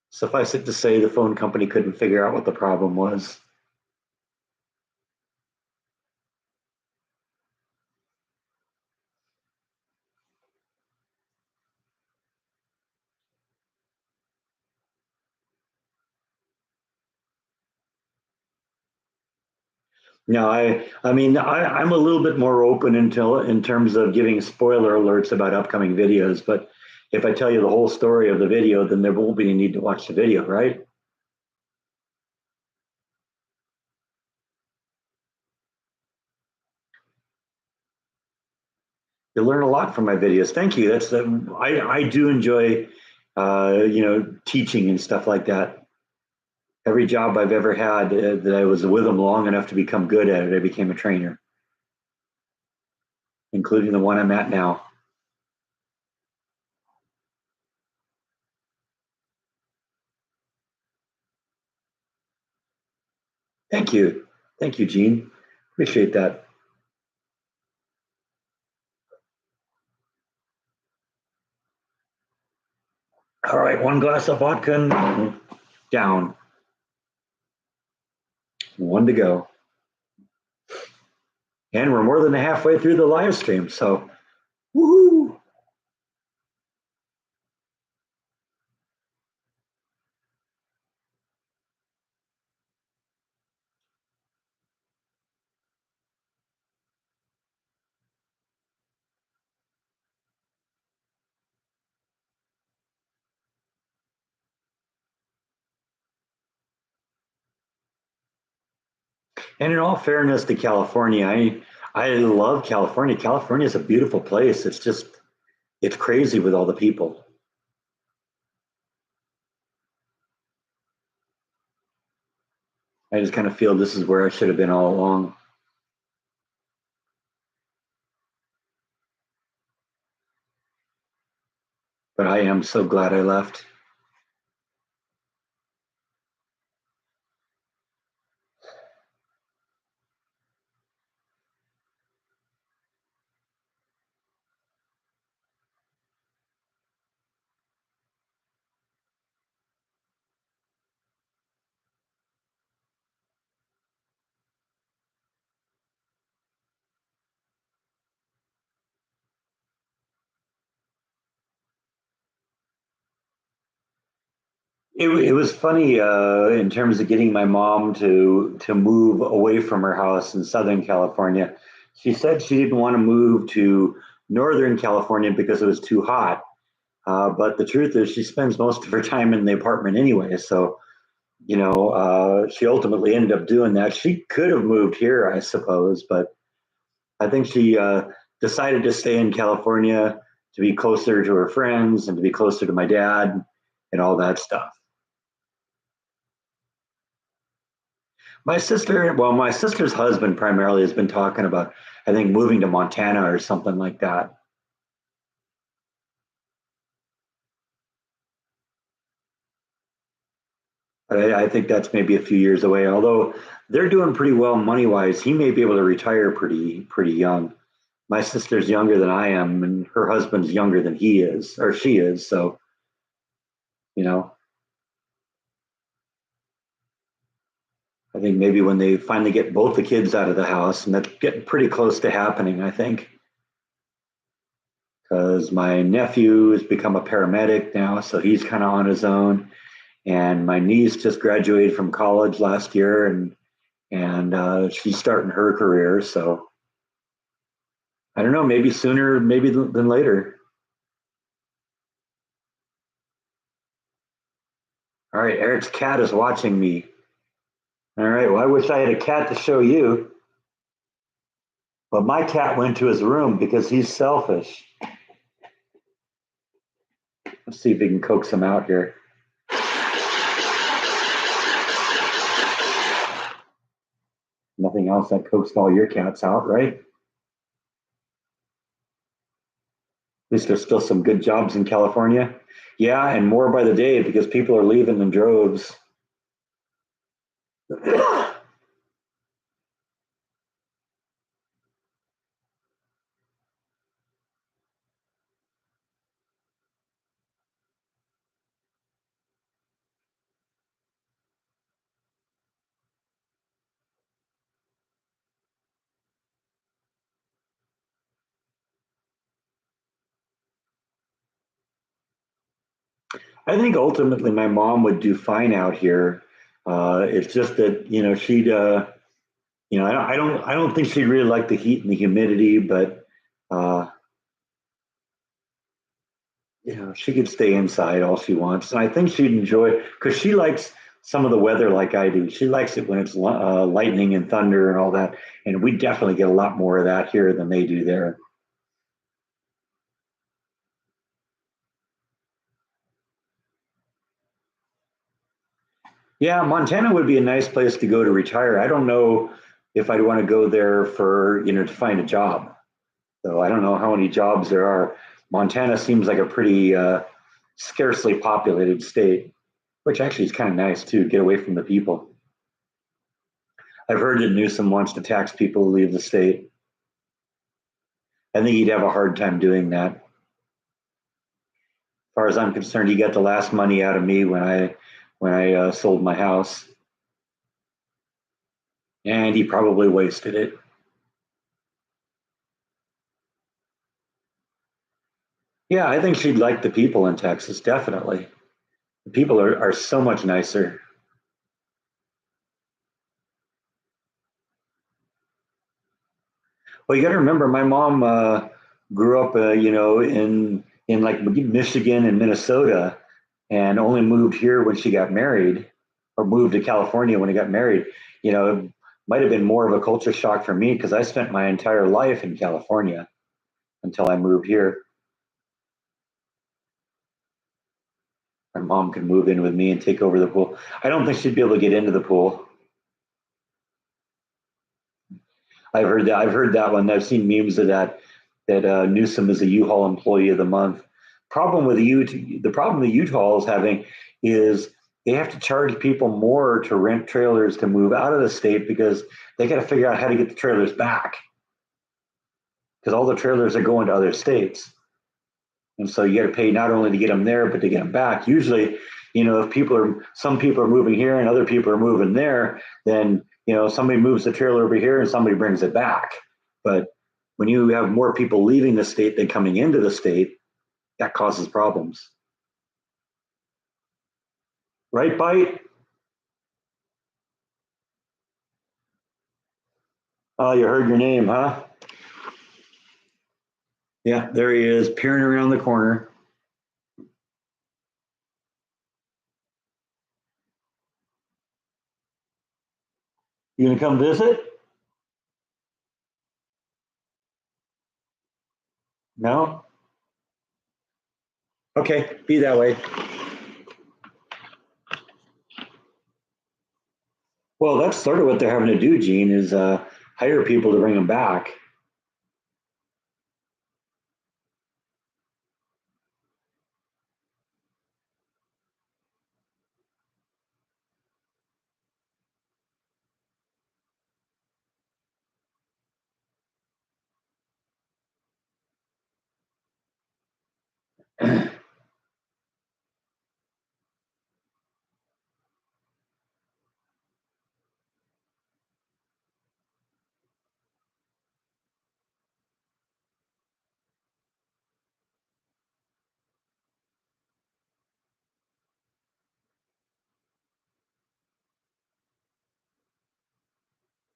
Suffice it to say, the phone company couldn't figure out what the problem was. No, I'm a little bit more open in terms of giving spoiler alerts about upcoming videos. But if I tell you the whole story of the video, then there won't be any need to watch the video, right? You learn a lot from my videos. Thank you. I do enjoy, teaching and stuff like that. Every job I've ever had that I was with them long enough to become good at it, I became a trainer, including the one I'm at now. Thank you. Thank you, Gene. Appreciate that. All right, one glass of vodka down. One to go. And we're more than halfway through the live stream. So, woohoo. And in all fairness to California, I love California. California is a beautiful place. It's crazy with all the people. I just kind of feel this is where I should have been all along. But I am so glad I left. It was funny in terms of getting my mom to move away from her house in Southern California. She said she didn't want to move to Northern California because it was too hot. But the truth is, she spends most of her time in the apartment anyway. So, she ultimately ended up doing that. She could have moved here, I suppose, but I think she decided to stay in California to be closer to her friends and to be closer to my dad and all that stuff. My sister's husband primarily has been talking about, I think, moving to Montana or something like that. But I think that's maybe a few years away. Although they're doing pretty well money wise, he may be able to retire pretty young. My sister's younger than I am, and her husband's younger than he is or she is. So, you know, I think maybe when they finally get both the kids out of the house, and that's getting pretty close to happening, I think, because my nephew has become a paramedic now, so he's kind of on his own. And my niece just graduated from college last year, and she's starting her career. So I don't know, maybe sooner, maybe than later. All right, Eric's cat is watching me. All right, well, I wish I had a cat to show you, but my cat went to his room because he's selfish. Let's see if we can coax them out here. Nothing else that coaxed all your cats out, right? At least there's still some good jobs in California. Yeah, and more by the day because people are leaving in droves. I think ultimately my mom would do fine out here. It's just that she'd I don't think she'd really like the heat and the humidity, but uh, she could stay inside all she wants, and I think she'd enjoy it because she likes some of the weather like I do. She likes it when it's lightning and thunder and all that, and we definitely get a lot more of that here than they do there. Yeah, Montana would be a nice place to go to retire. I don't know if I'd want to go there for, to find a job. So I don't know how many jobs there are. Montana seems like a pretty scarcely populated state, which actually is kind of nice too, get away from the people. I've heard that Newsom wants to tax people who leave the state. I think he'd have a hard time doing that. As far as I'm concerned, he got the last money out of me when I sold my house, and he probably wasted it. Yeah, I think she'd like the people in Texas, definitely. The people are so much nicer. Well, you got to remember, my mom grew up, in like Michigan and Minnesota, and only moved here when she got married, or moved to California when he got married. It might have been more of a culture shock for me because I spent my entire life in California until I moved here. My mom could move in with me and take over the pool. I don't think she'd be able to get into the pool. I've heard that. I've heard that one. I've seen memes of that. That Newsom is a U-Haul Employee of the Month. The problem the U-Haul is having is they have to charge people more to rent trailers to move out of the state because they got to figure out how to get the trailers back because all the trailers are going to other states, and so you got to pay not only to get them there but to get them back. Usually, if some people are moving here and other people are moving there, then somebody moves the trailer over here and somebody brings it back. But when you have more people leaving the state than coming into the state, that causes problems. Right, Bite? Oh, you heard your name, huh? Yeah, there he is, peering around the corner. You gonna come visit? No? Okay, be that way. Well, that's sort of what they're having to do, Gene, is hire people to bring them back.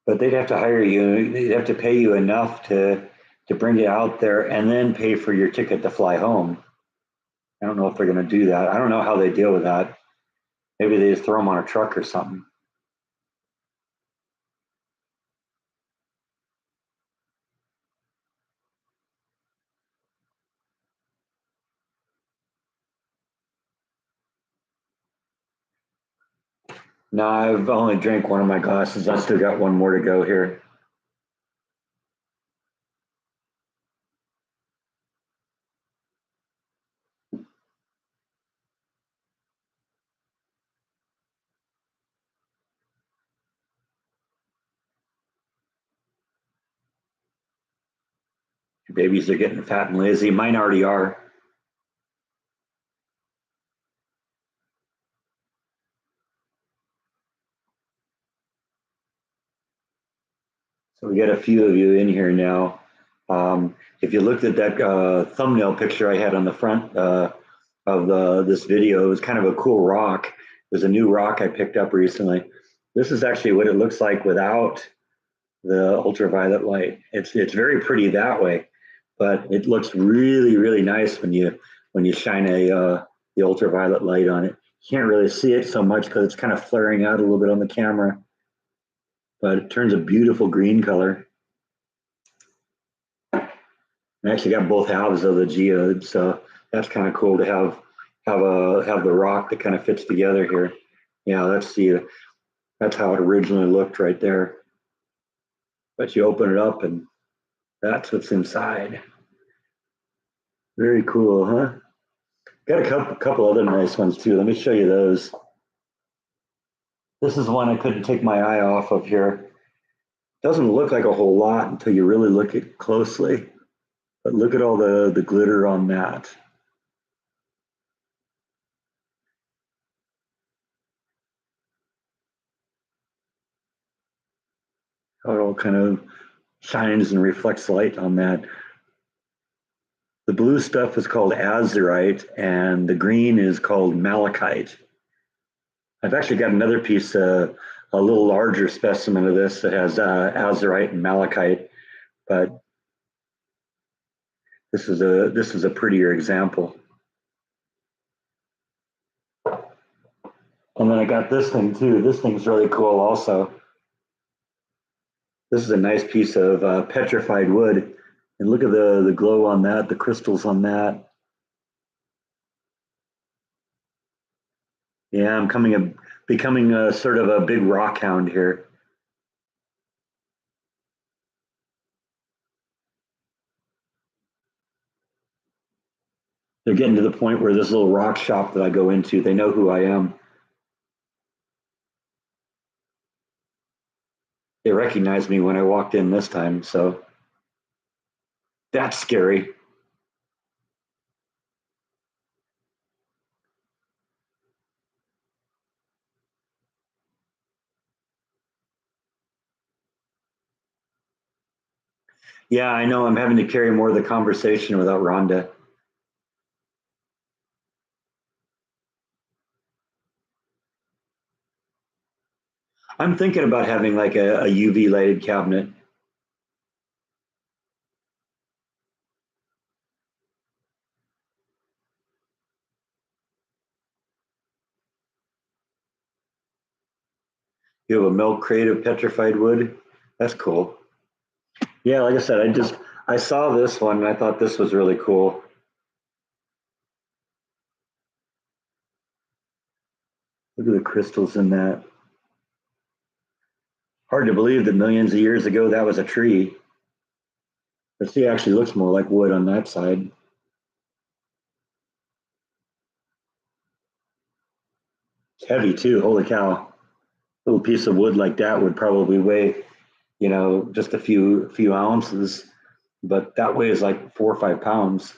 But they'd have to hire you. They'd have to pay you enough to bring you out there and then pay for your ticket to fly home. I don't know if they're going to do that. I don't know how they deal with that. Maybe they just throw them on a truck or something. No, I've only drank one of my glasses. I still got one more to go here. Babies are getting fat and lazy. Mine already are. So we got a few of you in here now. If you looked at that thumbnail picture I had on the front of this video, it was kind of a cool rock. There's a new rock I picked up recently. This is actually what it looks like without the ultraviolet light. It's very pretty that way, but it looks really really nice when you shine the ultraviolet light on it. You can't really see it so much because it's kind of flaring out a little bit on the camera, but it turns a beautiful green color. I actually got both halves of the geode, so that's kind of cool to have the rock that kind of fits together here. Yeah, let's see. That's how it originally looked right there. But you open it up and that's what's inside. Very cool, huh? Got a couple other nice ones too. Let me show you those. This is one I couldn't take my eye off of here. Doesn't look like a whole lot until you really look at it closely. But look at all the glitter on that. How it all kind of shines and reflects light on that. The blue stuff is called azurite, and the green is called malachite. I've actually got another piece, a little larger specimen of this that has azurite and malachite, but this is a prettier example. And then I got this thing too. This thing's really cool also. This is a nice piece of petrified wood. And look at the glow on that, the crystals on that. Yeah, becoming a sort of a big rock hound here. They're getting to the point where this little rock shop that I go into, they know who I am. They recognized me when I walked in this time, so that's scary. Yeah, I know I'm having to carry more of the conversation without Rhonda. I'm thinking about having like a UV lighted cabinet. You have a milk crate of petrified wood. That's cool. Yeah, like I said, I saw this one and I thought this was really cool. Look at the crystals in that. Hard to believe that millions of years ago that was a tree. But see, it actually looks more like wood on that side. It's heavy too. Holy cow! A little piece of wood like that would probably weigh, just a few ounces, but that weighs like 4 or 5 pounds.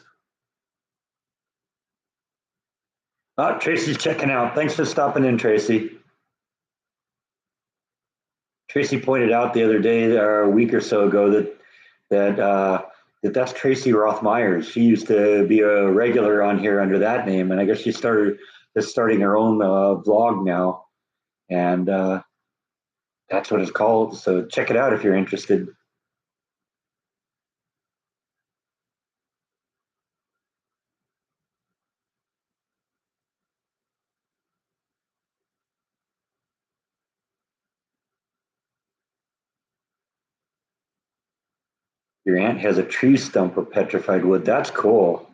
Oh, Tracy's checking out. Thanks for stopping in, Tracy. Tracy pointed out the other day or a week or so ago that's Tracy Roth Myers. She used to be a regular on here under that name, and I guess she starting her own vlog now, and that's what it's called. So check it out if you're interested. Your aunt has a tree stump of petrified wood. That's cool.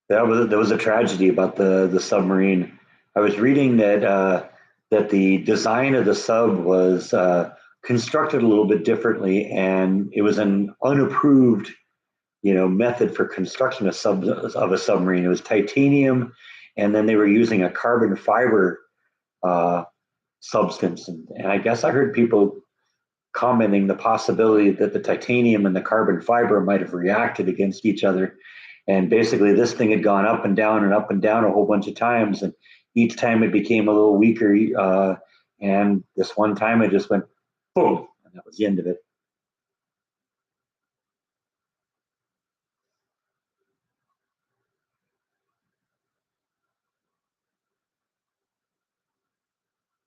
There was a tragedy about the submarine. I was reading that the design of the sub was constructed a little bit differently, and it was an unapproved, method for construction of a submarine. It was titanium, and then they were using a carbon fiber uh, substance. And I guess I heard people commenting the possibility that the titanium and the carbon fiber might have reacted against each other. And basically, this thing had gone up and down a whole bunch of times. And each time it became a little weaker. And this one time it just went boom. And that was the end of it.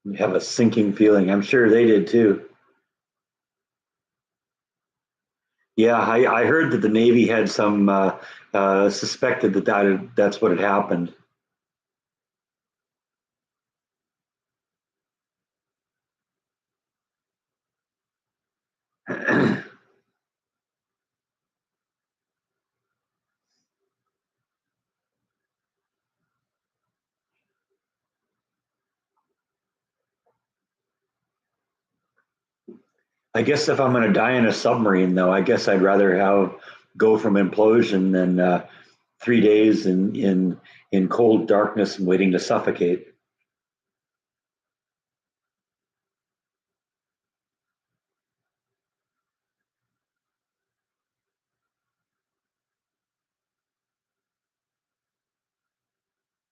You have a sinking feeling. I'm sure they did too. Yeah, I heard that the Navy had some suspected that's what had happened. I guess if I'm going to die in a submarine, though, I guess I'd rather have go from implosion than 3 days in cold darkness and waiting to suffocate.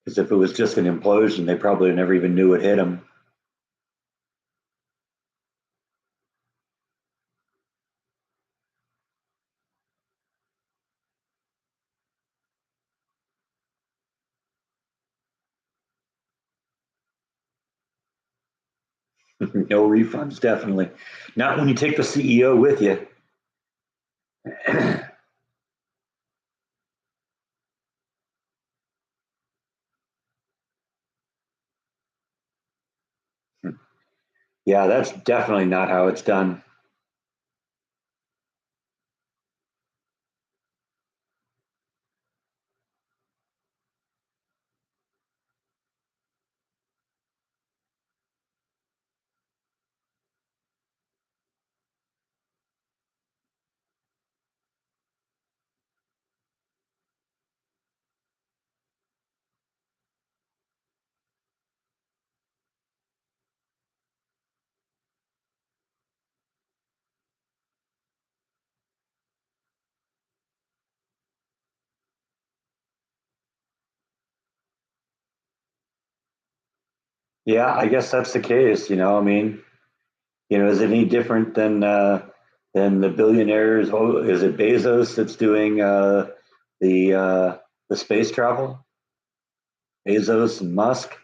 Because if it was just an implosion, they probably never even knew it hit them. No refunds, definitely. Not when you take the CEO with you. Yeah, that's definitely not how it's done. Yeah, I guess that's the case. I mean, is it any different than the billionaires? Oh, is it Bezos that's doing the space travel? Bezos and Musk.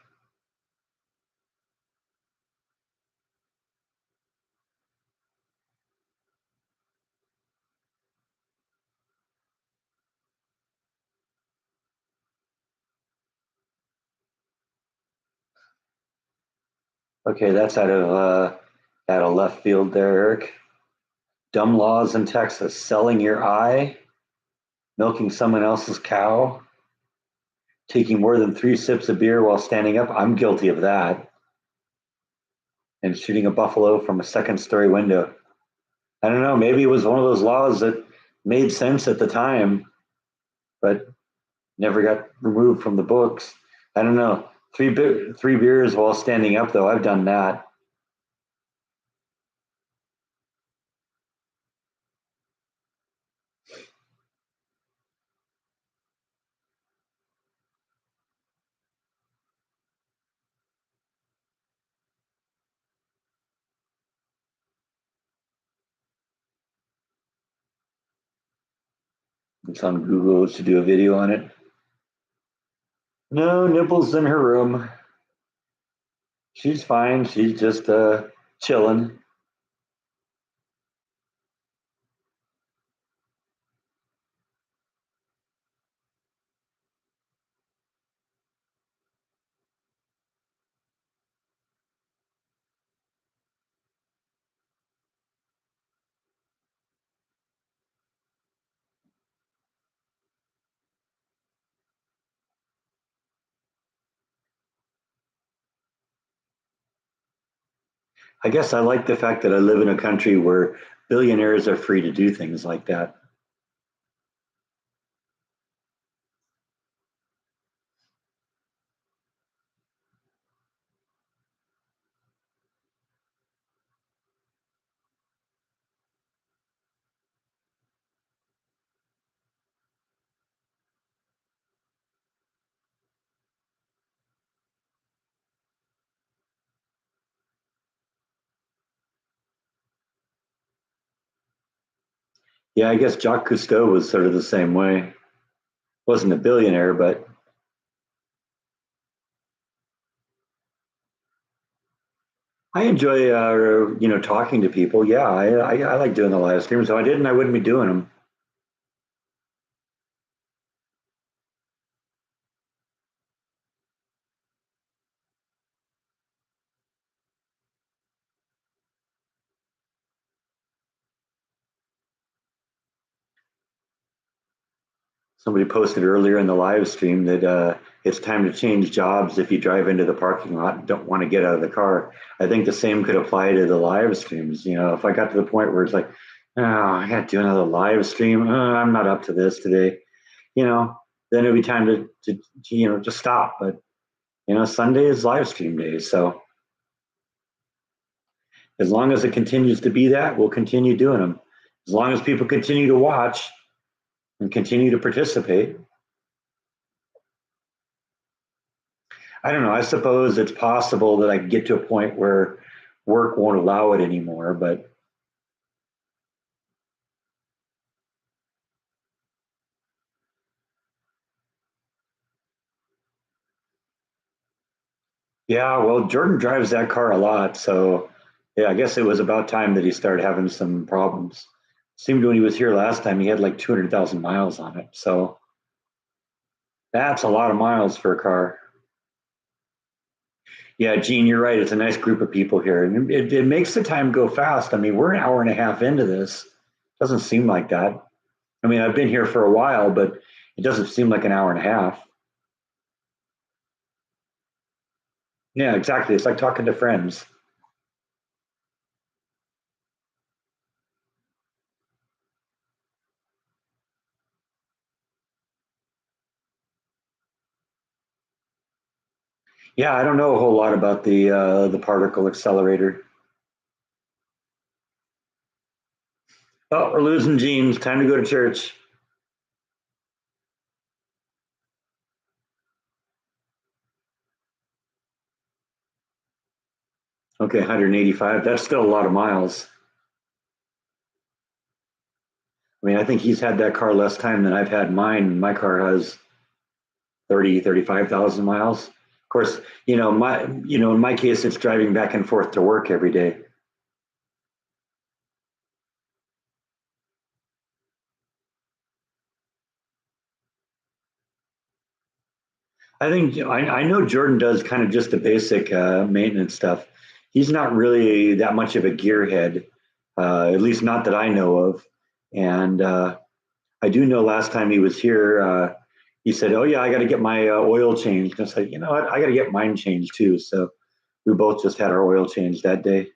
Okay, that's out of left field there, Eric. Dumb laws in Texas: selling your eye, milking someone else's cow, taking more than 3 sips of beer while standing up. I'm guilty of that. And shooting a buffalo from a second-story window. I don't know. Maybe it was one of those laws that made sense at the time, but never got removed from the books. I don't know. Three beers while standing up, though. I've done that. It's on Google to do a video on it. No nipples in her room. She's fine. She's just chilling. I guess I like the fact that I live in a country where billionaires are free to do things like that. Yeah, I guess Jacques Cousteau was sort of the same way. Wasn't a billionaire, but I enjoy, talking to people. Yeah, I like doing the live streams. If I didn't, I wouldn't be doing them. Somebody posted earlier in the live stream that it's time to change jobs if you drive into the parking lot and don't want to get out of the car. I think the same could apply to the live streams. If I got to the point where it's like, oh, I got to do another live stream. I'm not up to this today. You know, then it'd be time to just stop. But Sunday is live stream day, so as long as it continues to be that, we'll continue doing them. As long as people continue to watch and continue to participate. I don't know. I suppose it's possible that I get to a point where work won't allow it anymore. But yeah, well, Jordan drives that car a lot. So yeah, I guess it was about time that he started having some problems. Seemed when he was here last time, he had like 200,000 miles on it. So that's a lot of miles for a car. Yeah, Gene, you're right. It's a nice group of people here. And it makes the time go fast. I mean, we're an hour and a half into this. Doesn't seem like that. I mean, I've been here for a while, but it doesn't seem like an hour and a half. Yeah, exactly. It's like talking to friends. Yeah, I don't know a whole lot about the particle accelerator. Oh, we're losing James. Time to go to church. Okay, 185. That's still a lot of miles. I mean, I think he's had that car less time than I've had mine. My car has 35,000 miles. Of course, in my case, it's driving back and forth to work every day. I think I know Jordan does kind of just the basic maintenance stuff. He's not really that much of a gearhead, at least not that I know of. And I do know last time he was here, he said, "Oh yeah, I got to get my oil changed." And I said, "You know what? I got to get mine changed too." So we both just had our oil changed that day.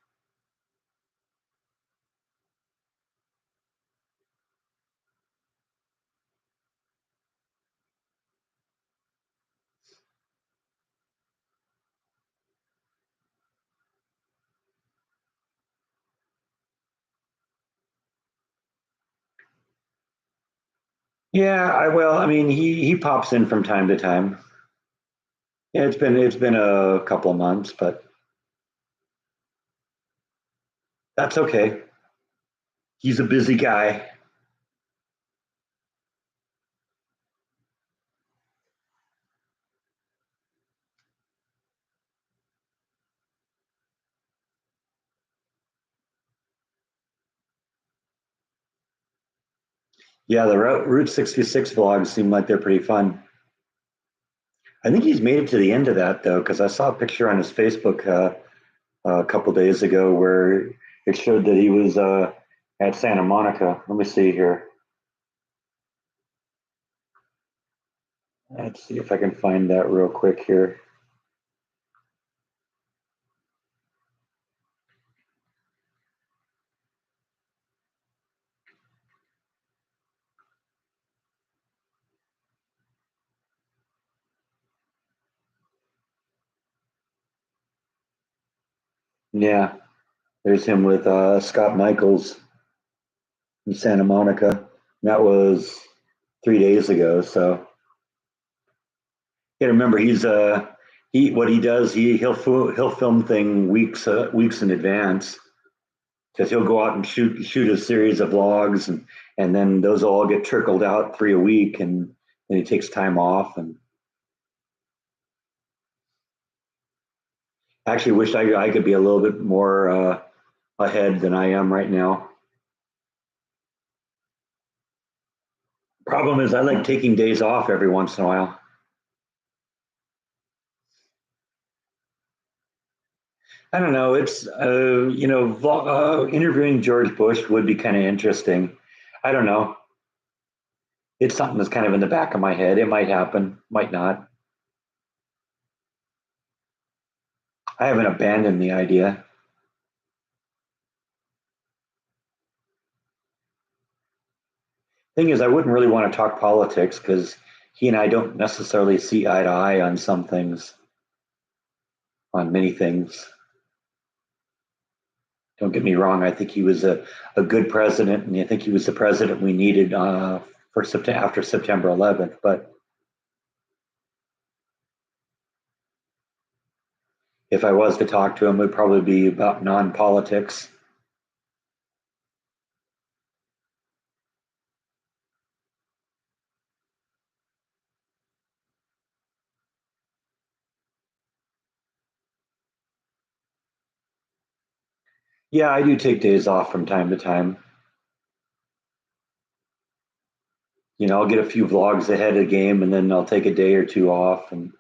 Yeah, I mean, he pops in from time to time. Yeah, it's been a couple of months, but that's okay. He's a busy guy. Yeah, the Route 66 vlogs seem like they're pretty fun. I think he's made it to the end of that though, because I saw a picture on his Facebook a couple days ago where it showed that he was at Santa Monica. Let me see here. Let's see if I can find that real quick here. Yeah, there's him with Scott Michaels in Santa Monica. That was 3 days ago. So yeah, remember he what he does he'll film thing weeks in advance because he'll go out and shoot a series of vlogs and then those all get trickled out 3 a week and then he takes time off and I actually wish I could be a little bit more ahead than I am right now. Problem is I like taking days off every once in a while. I don't know. It's interviewing George Bush would be kind of interesting. I don't know. It's something that's kind of in the back of my head. It might happen, might not. I haven't abandoned the idea. Thing is, I wouldn't really want to talk politics because he and I don't necessarily see eye to eye on some things, on many things. Don't get me wrong. I think he was a good president, and I think he was the president we needed after September 11th. But if I was to talk to him, it would probably be about non-politics. Yeah, I do take days off from time to time. I'll get a few vlogs ahead of the game, and then I'll take a day or two off. And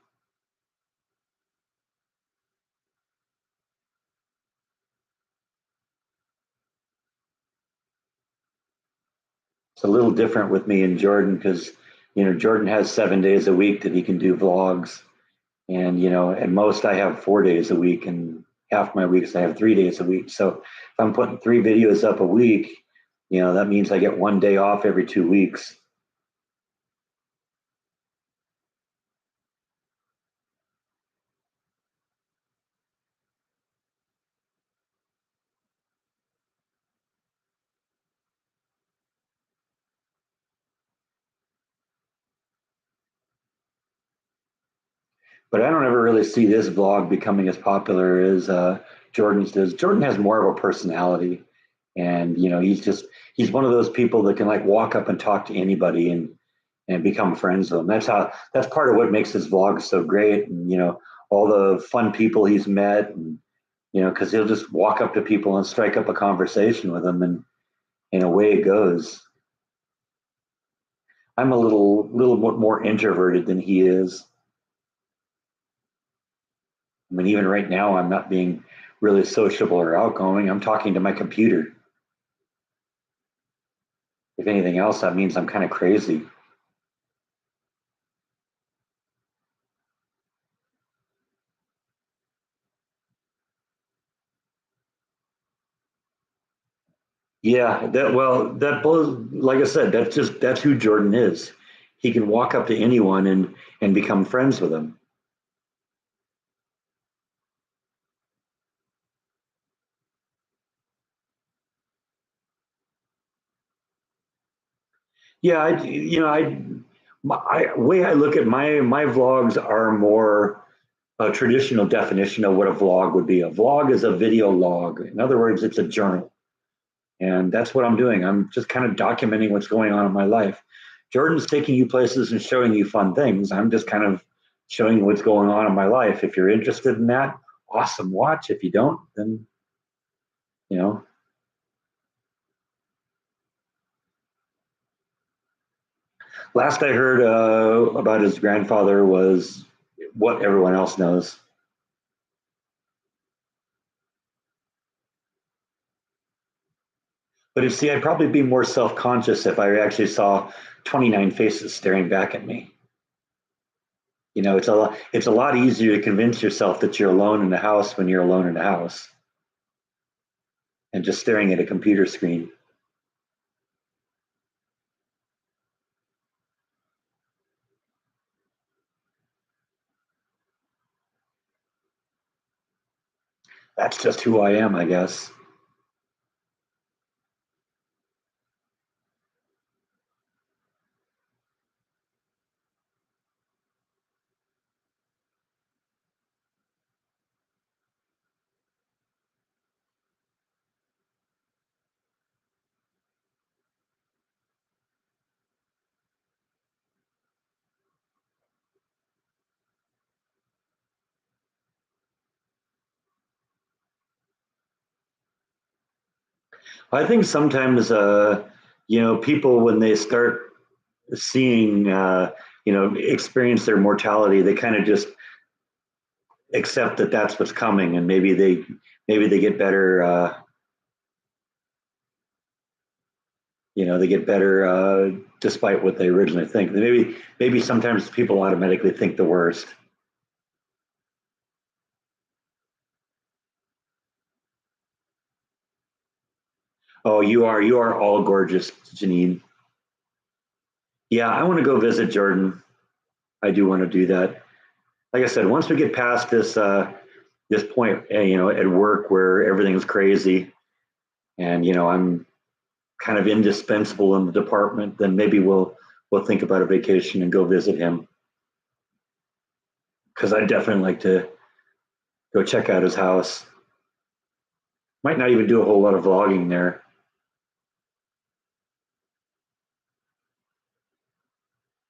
it's a little different with me and Jordan because Jordan has 7 days a week that he can do vlogs, and at most I have 4 days a week, and half my weeks I have 3 days a week. So if I'm putting 3 videos up a week, that means I get one day off every 2 weeks. But I don't ever really see this vlog becoming as popular as Jordan's does. Jordan has more of a personality, and he's one of those people that can like walk up and talk to anybody and become friends with them. That's part of what makes his vlogs so great, and all the fun people he's met, and because he'll just walk up to people and strike up a conversation with them, and away it goes. I'm a little more introverted than he is. I mean, even right now, I'm not being really sociable or outgoing. I'm talking to my computer. If anything else, that means I'm kind of crazy. Yeah, like I said, that's who Jordan is. He can walk up to anyone and become friends with them. Yeah, way I look at my vlogs are more a traditional definition of what a vlog would be. A vlog is a video log. In other words, it's a journal. And that's what I'm doing. I'm just kind of documenting what's going on in my life. Jordan's taking you places and showing you fun things. I'm just kind of showing you what's going on in my life. If you're interested in that, awesome, watch. If you don't, then, you know, last I heard about his grandfather was what everyone else knows. But you see, I'd probably be more self conscious if I actually saw 29 faces staring back at me. It's a lot easier to convince yourself that you're alone in the house when you're alone in the house and just staring at a computer screen. That's just who I am, I guess. I think sometimes, people when they start seeing, experience their mortality, they kind of just accept that that's what's coming, and maybe they get better. They get better despite what they originally think. Maybe sometimes people automatically think the worst. Oh, you are all gorgeous, Janine. Yeah, I want to go visit Jordan. I do want to do that. Like I said, once we get past this point, at work where everything's crazy, and I'm kind of indispensable in the department, then maybe we'll think about a vacation and go visit him because I'd definitely like to go check out his house. Might not even do a whole lot of vlogging there.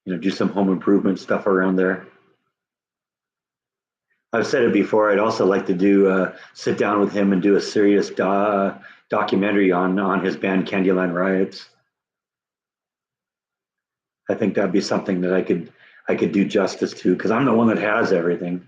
Do some home improvement stuff around there. I've said it before. I'd also like to do sit down with him and do a serious documentary on his band Candyland Riots. I think that'd be something that I could do justice to because I'm the one that has everything.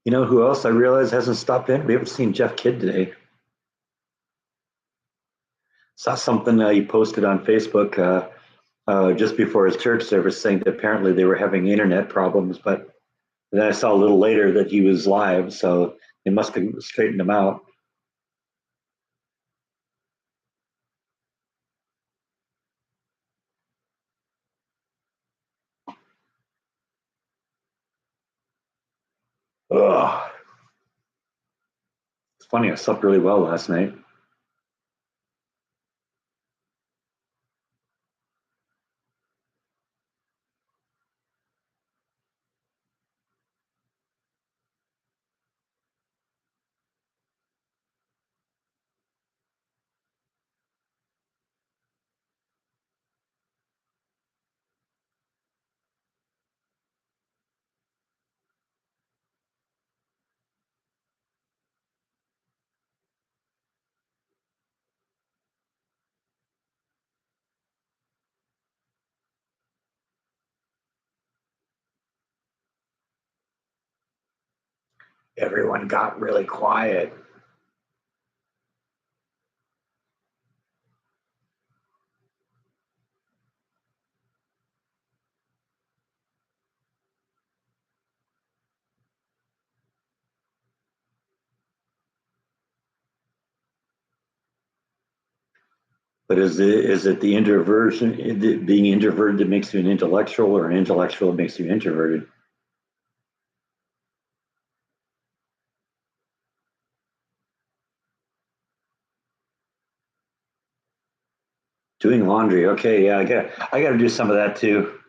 You know who else I realize hasn't stopped in? We haven't seen Jeff Kidd today. Saw something he posted on Facebook just before his church service saying that apparently they were having internet problems, but then I saw a little later that he was live, so they must have straightened him out. Ugh. It's funny, I slept really well last night. Everyone got really quiet. But is it the introversion, being introverted that makes you an intellectual, or an intellectual that makes you introverted? Doing laundry. Okay, yeah, I got to do some of that too.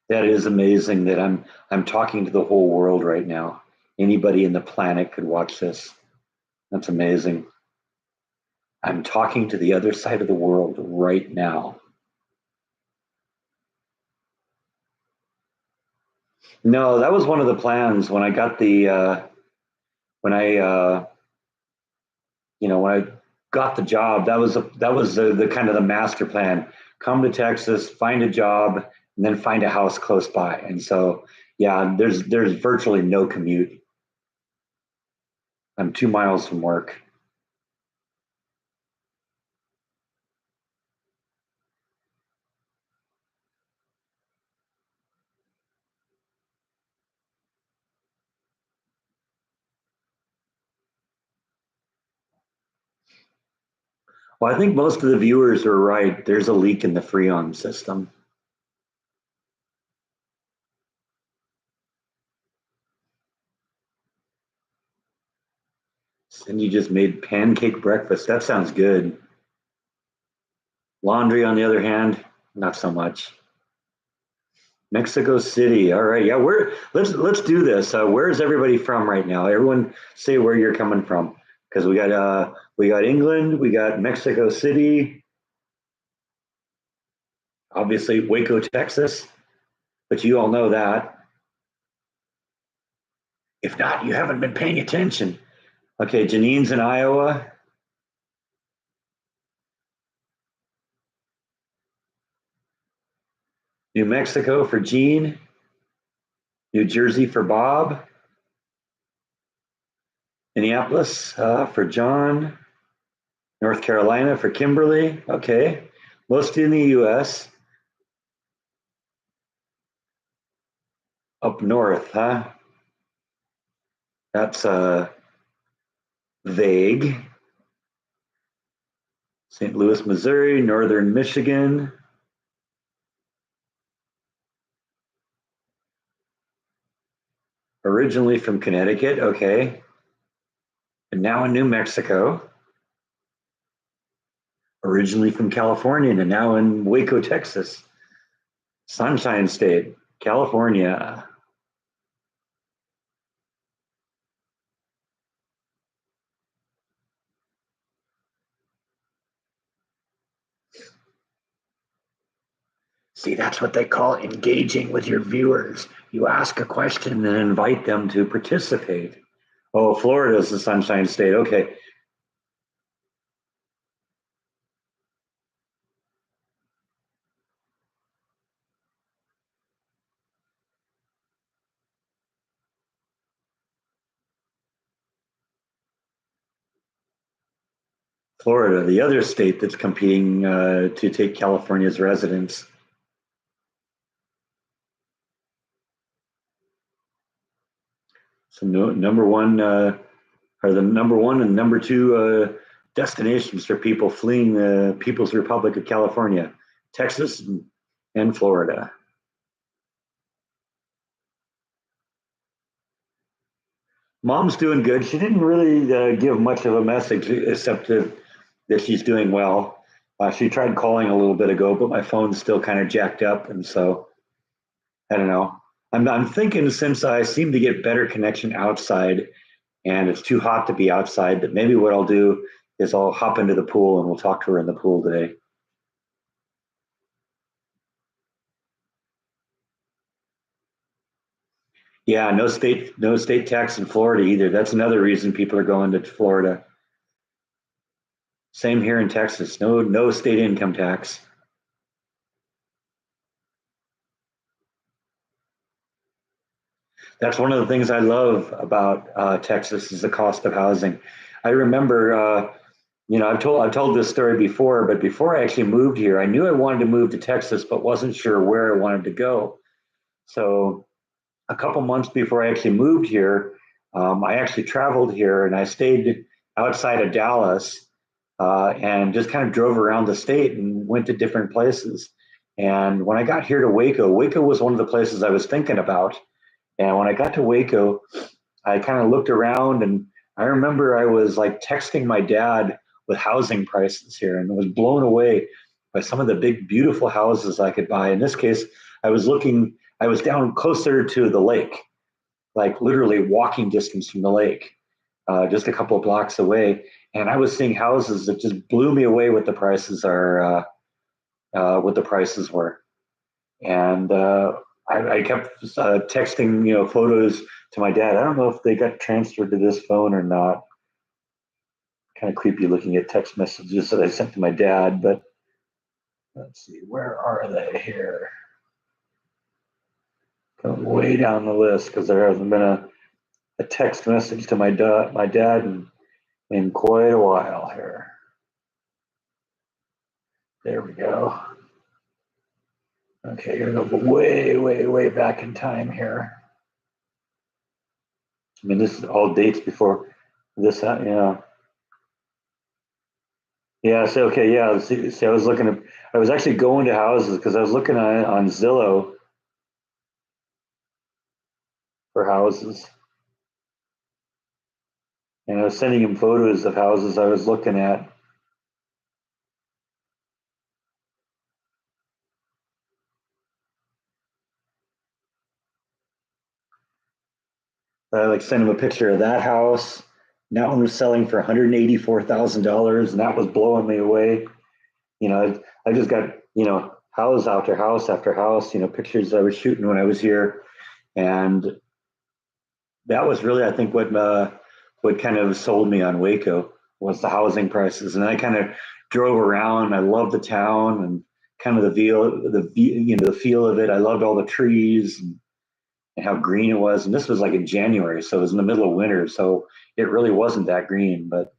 That is amazing that I'm talking to the whole world right now. Anybody in the planet could watch this. That's amazing. I'm talking to the other side of the world right now. No, that was one of the plans when I got the when I when I got the job. That was the kind of the master plan. Come to Texas, find a job, and then find a house close by. And so, yeah, there's virtually no commute. I'm 2 miles from work. Well, I think most of the viewers are right. There's a leak in the Freon system. And you just made pancake breakfast. That sounds good. Laundry, on the other hand, not so much. Mexico City. All right. Yeah, let's do this. Where is everybody from right now? Everyone say where you're coming from. Because we got England, we got Mexico City, obviously Waco, Texas, but you all know that. If not, you haven't been paying attention. Okay, Janine's in Iowa, New Mexico for Gene, New Jersey for Bob, Minneapolis for John, North Carolina for Kimberly. Okay, mostly in the U.S. Up north, huh? That's vague. St. Louis, Missouri, Northern Michigan, originally from Connecticut. Okay, and now in New Mexico. Originally from California and now in Waco, Texas. Sunshine State, California. See, that's what they call engaging with your viewers. You ask a question and invite them to participate. Oh, Florida is the Sunshine State. Okay. Florida, the other state that's competing to take California's residents. So, number one are the number one and number two destinations for people fleeing the People's Republic of California, Texas and Florida. Mom's doing good. She didn't really give much of a message except that she's doing well. She tried calling a little bit ago, but my phone's still kind of jacked up, and so I don't know. I'm thinking since I seem to get better connection outside, and it's too hot to be outside, that maybe what I'll do is I'll hop into the pool and we'll talk to her in the pool today. Yeah, no state tax in Florida either. That's another reason people are going to Florida. Same here in Texas. No state income tax. That's one of the things I love about Texas is the cost of housing. I remember, I've told this story before, but before I actually moved here, I knew I wanted to move to Texas, but wasn't sure where I wanted to go. So a couple months before I actually moved here, I actually traveled here and I stayed outside of Dallas and just kind of drove around the state and went to different places. And when I got here to Waco, Waco was one of the places I was thinking about. And when I got to Waco, I kind of looked around and I remember I was like texting my dad with housing prices here and was blown away by some of the big, beautiful houses I could buy. In this case, I was down closer to the lake, like literally walking distance from the lake, just a couple of blocks away. And I was seeing houses that just blew me away what the prices were. And I kept texting, photos to my dad. I don't know if they got transferred to this phone or not. Kind of creepy looking at text messages that I sent to my dad, but let's see, where are they here? Going way down the list because there hasn't been a text message to my dad in quite a while here. There we go. Okay, you're gonna go way, way, way back in time here. I mean, this is all dates before this, Yeah, so okay, yeah. See, I was actually going to houses because I was looking on Zillow for houses, and I was sending him photos of houses I was looking at. I like sent him a picture of that house. That one was selling for $184,000, and that was blowing me away. I just got house after house after house. Pictures I was shooting when I was here, and that was really, I think, what kind of sold me on Waco was the housing prices. And I kind of drove around. I loved the town and kind of the feel of it. I loved all the trees and how green it was. And this was like in January, so it was in the middle of winter, so it really wasn't that green. But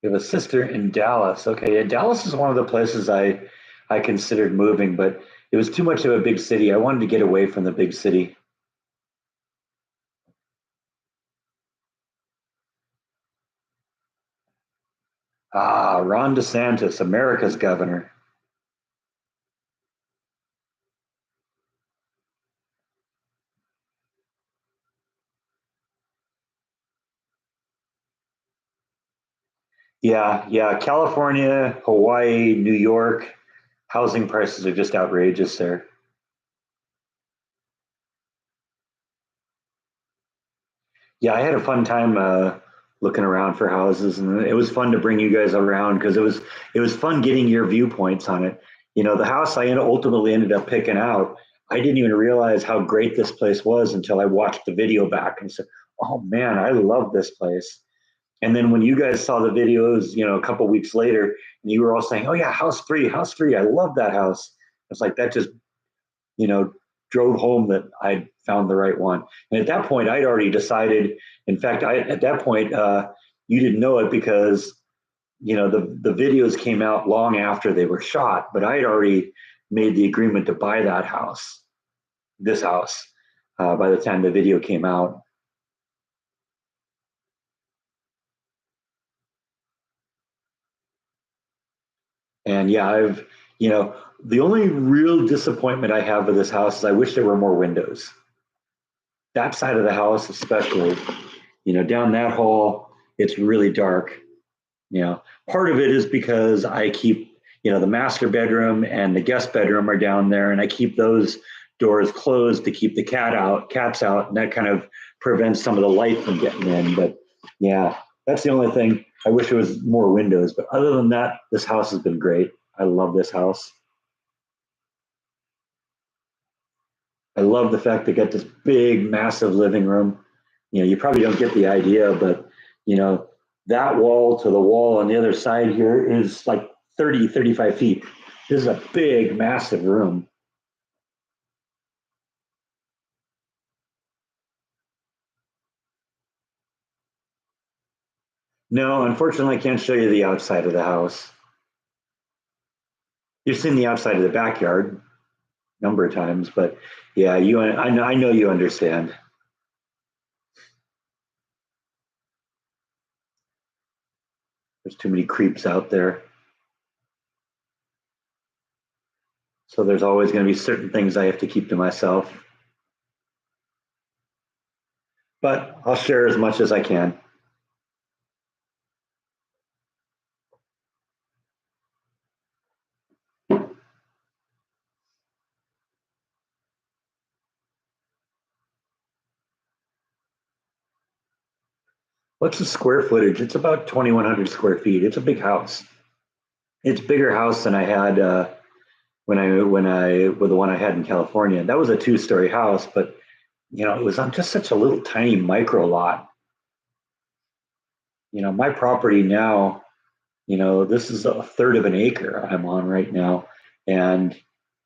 we have a sister in Dallas. Okay, yeah, Dallas is one of the places I considered moving, but it was too much of a big city. I wanted to get away from the big city. Ah, Ron DeSantis, America's governor. Yeah, yeah. California, Hawaii, New York, housing prices are just outrageous there. Yeah, I had a fun time looking around for houses, and it was fun to bring you guys around because it was fun getting your viewpoints on it. The house I ultimately ended up picking out, I didn't even realize how great this place was until I watched the video back and said, "Oh man, I love this place." And then when you guys saw the videos, a couple weeks later, and you were all saying, "Oh yeah, house three, I love that house." It's like that just you know drove home that I found the right one. And at that point, I'd already decided. In fact, at that point, you didn't know it because the videos came out long after they were shot, but I had already made the agreement to buy this house, by the time the video came out. And yeah, the only real disappointment I have with this house is I wish there were more windows. That side of the house, especially, down that hall, it's really dark. Part of it is because I keep, the master bedroom and the guest bedroom are down there, and I keep those doors closed to keep the cats out, and that kind of prevents some of the light from getting in. But yeah, that's the only thing. I wish there was more windows, but other than that, this house has been great. I love this house. I love the fact they got this big, massive living room. You probably don't get the idea, but you know, that wall to the wall on the other side here is like 30, 35 feet. This is a big, massive room. No, unfortunately, I can't show you the outside of the house. You've seen the outside of the backyard a number of times, but yeah, I know you understand. There's too many creeps out there. So there's always going to be certain things I have to keep to myself, but I'll share as much as I can. What's the square footage? It's about 2,100 square feet. It's a big house. It's a bigger house than I had when I with the one I had in California. That was a two-story house, but it was on just such a little tiny micro lot. My property now, this is a third of an acre I'm on right now, and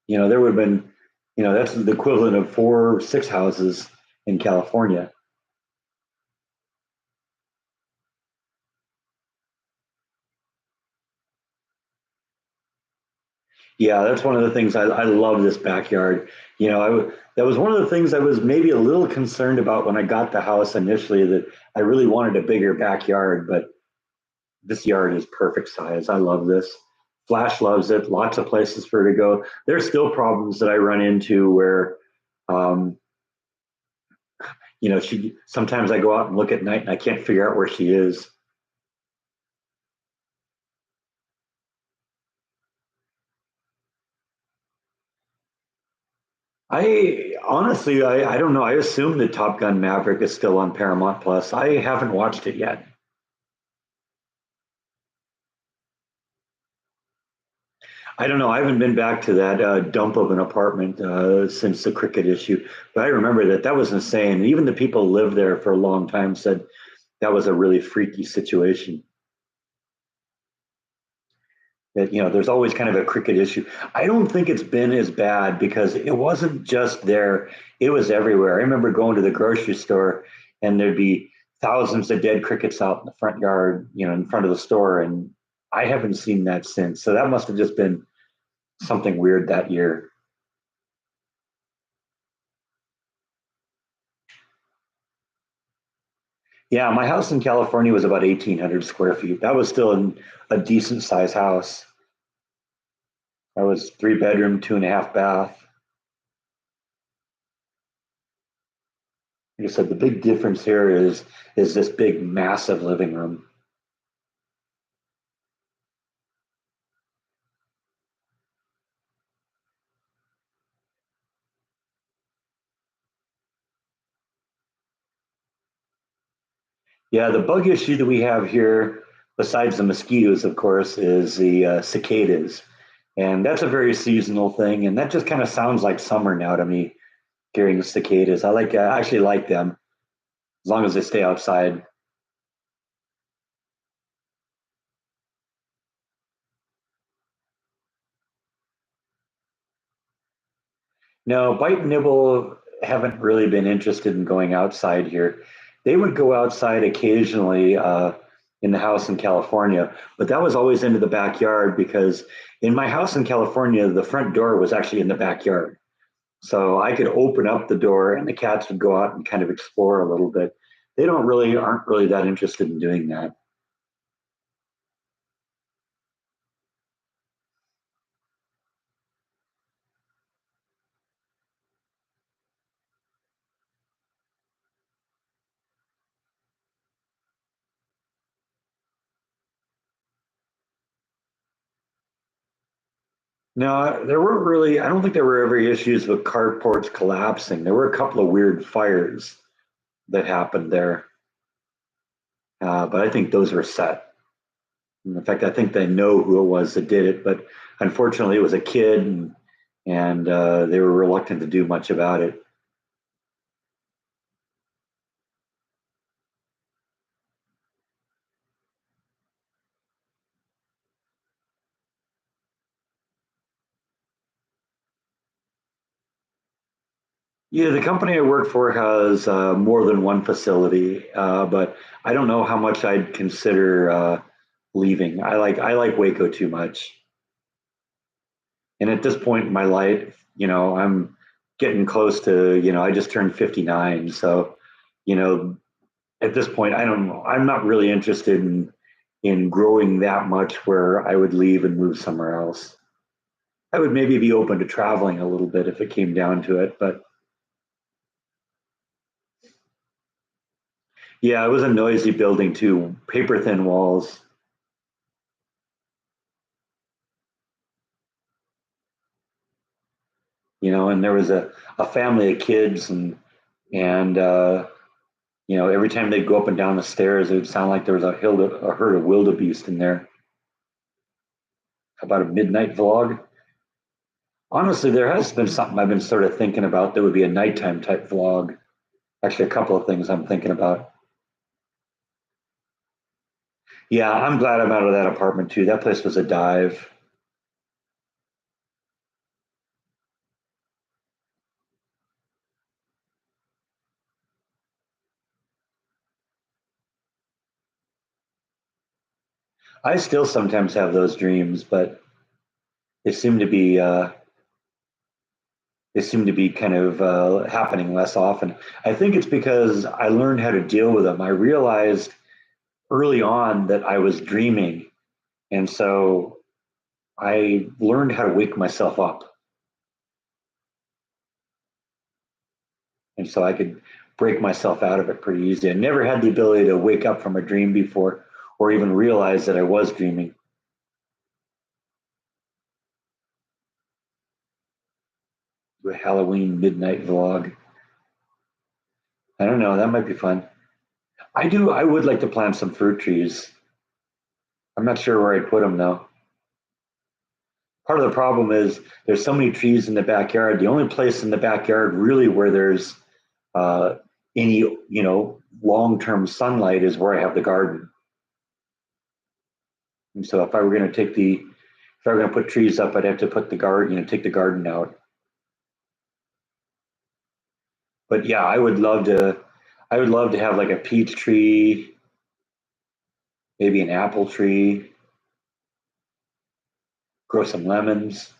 there would have been, that's the equivalent of 4, 6 houses in California. Yeah, that's one of the things I love this backyard. That was one of the things I was maybe a little concerned about when I got the house initially, that I really wanted a bigger backyard, but this yard is perfect size. I love this. Flash loves it. Lots of places for her to go. There's still problems that I run into where, um, she sometimes I go out and look at night and I can't figure out where she is. I honestly, I don't know. I assume that Top Gun Maverick is still on Paramount Plus. I haven't watched it yet. I don't know. I haven't been back to that dump of an apartment since the cricket issue, but I remember that was insane. Even the people who lived there for a long time said that was a really freaky situation. That there's always kind of a cricket issue. I don't think it's been as bad because it wasn't just there; it was everywhere. I remember going to the grocery store and there'd be thousands of dead crickets out in the front yard, in front of the store, and I haven't seen that since. So that must have just been something weird that year. Yeah, my house in California was about 1,800 square feet. That was still a decent size house. That was 3 bedroom, 2.5 bath. Like I said, the big difference here is this big, massive living room. Yeah, the bug issue that we have here, besides the mosquitoes, of course, is the cicadas, and that's a very seasonal thing. And that just kind of sounds like summer now to me. Hearing the cicadas, I actually like them as long as they stay outside. No, Bite and Nibble haven't really been interested in going outside here. They would go outside occasionally in the house in California, but that was always into the backyard because in my house in California, the front door was actually in the backyard. So I could open up the door and the cats would go out and kind of explore a little bit. They don't really aren't really that interested in doing that. No, there weren't really, I don't think there were ever issues with carports collapsing. There were a couple of weird fires that happened there. But I think those were set. In fact, I think they know who it was that did it, but unfortunately, it was a kid, and they were reluctant to do much about it. Yeah, the company I work for has more than one facility, but I don't know how much I'd consider leaving. I like Waco too much, and at this point in my life, I'm getting close to, I just turned 59, so you know, at this point, I don't know. I'm not really interested in growing that much where I would leave and move somewhere else. I would maybe be open to traveling a little bit if it came down to it, but yeah, it was a noisy building too, paper thin walls, and there was a family of kids and every time they'd go up and down the stairs, it would sound like there was a herd of wildebeest in there. How about a midnight vlog? Honestly, there has been something I've been sort of thinking about that would be a nighttime type vlog. Actually, a couple of things I'm thinking about. Yeah, I'm glad I'm out of that apartment too. That place was a dive. I still sometimes have those dreams, but they seem to be kind of happening less often. I think it's because I learned how to deal with them. I realized early on that I was dreaming, and so I learned how to wake myself up, and so I could break myself out of it pretty easy. I never had the ability to wake up from a dream before, or even realize that I was dreaming. Do a Halloween midnight vlog. I don't know. That might be fun. I do. I would like to plant some fruit trees. I'm not sure where I'd put them though. Part of the problem is there's so many trees in the backyard. The only place in the backyard really where there's uh, any long-term sunlight is where I have the garden. And so if I were going to put trees up, I'd have to put the garden, take the garden out. But yeah, I would love to have like a peach tree, maybe an apple tree, grow some lemons.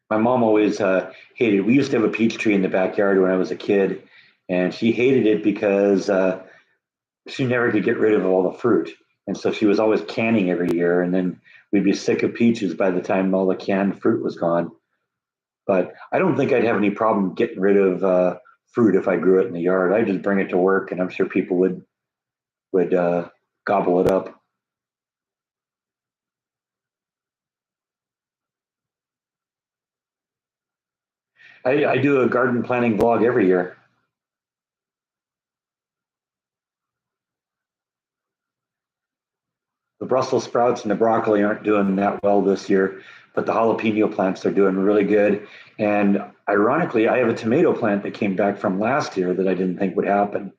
My mom always hated. We used to have a peach tree in the backyard when I was a kid, and she hated it because she never could get rid of all the fruit, and so she was always canning every year, and then we'd be sick of peaches by the time all the canned fruit was gone. But I don't think I'd have any problem getting rid of fruit if I grew it in the yard. I'd just bring it to work, and I'm sure people would gobble it up. I do a garden planting vlog every year. The Brussels sprouts and the broccoli aren't doing that well this year, but the jalapeno plants are doing really good. And ironically, I have a tomato plant that came back from last year that I didn't think would happen.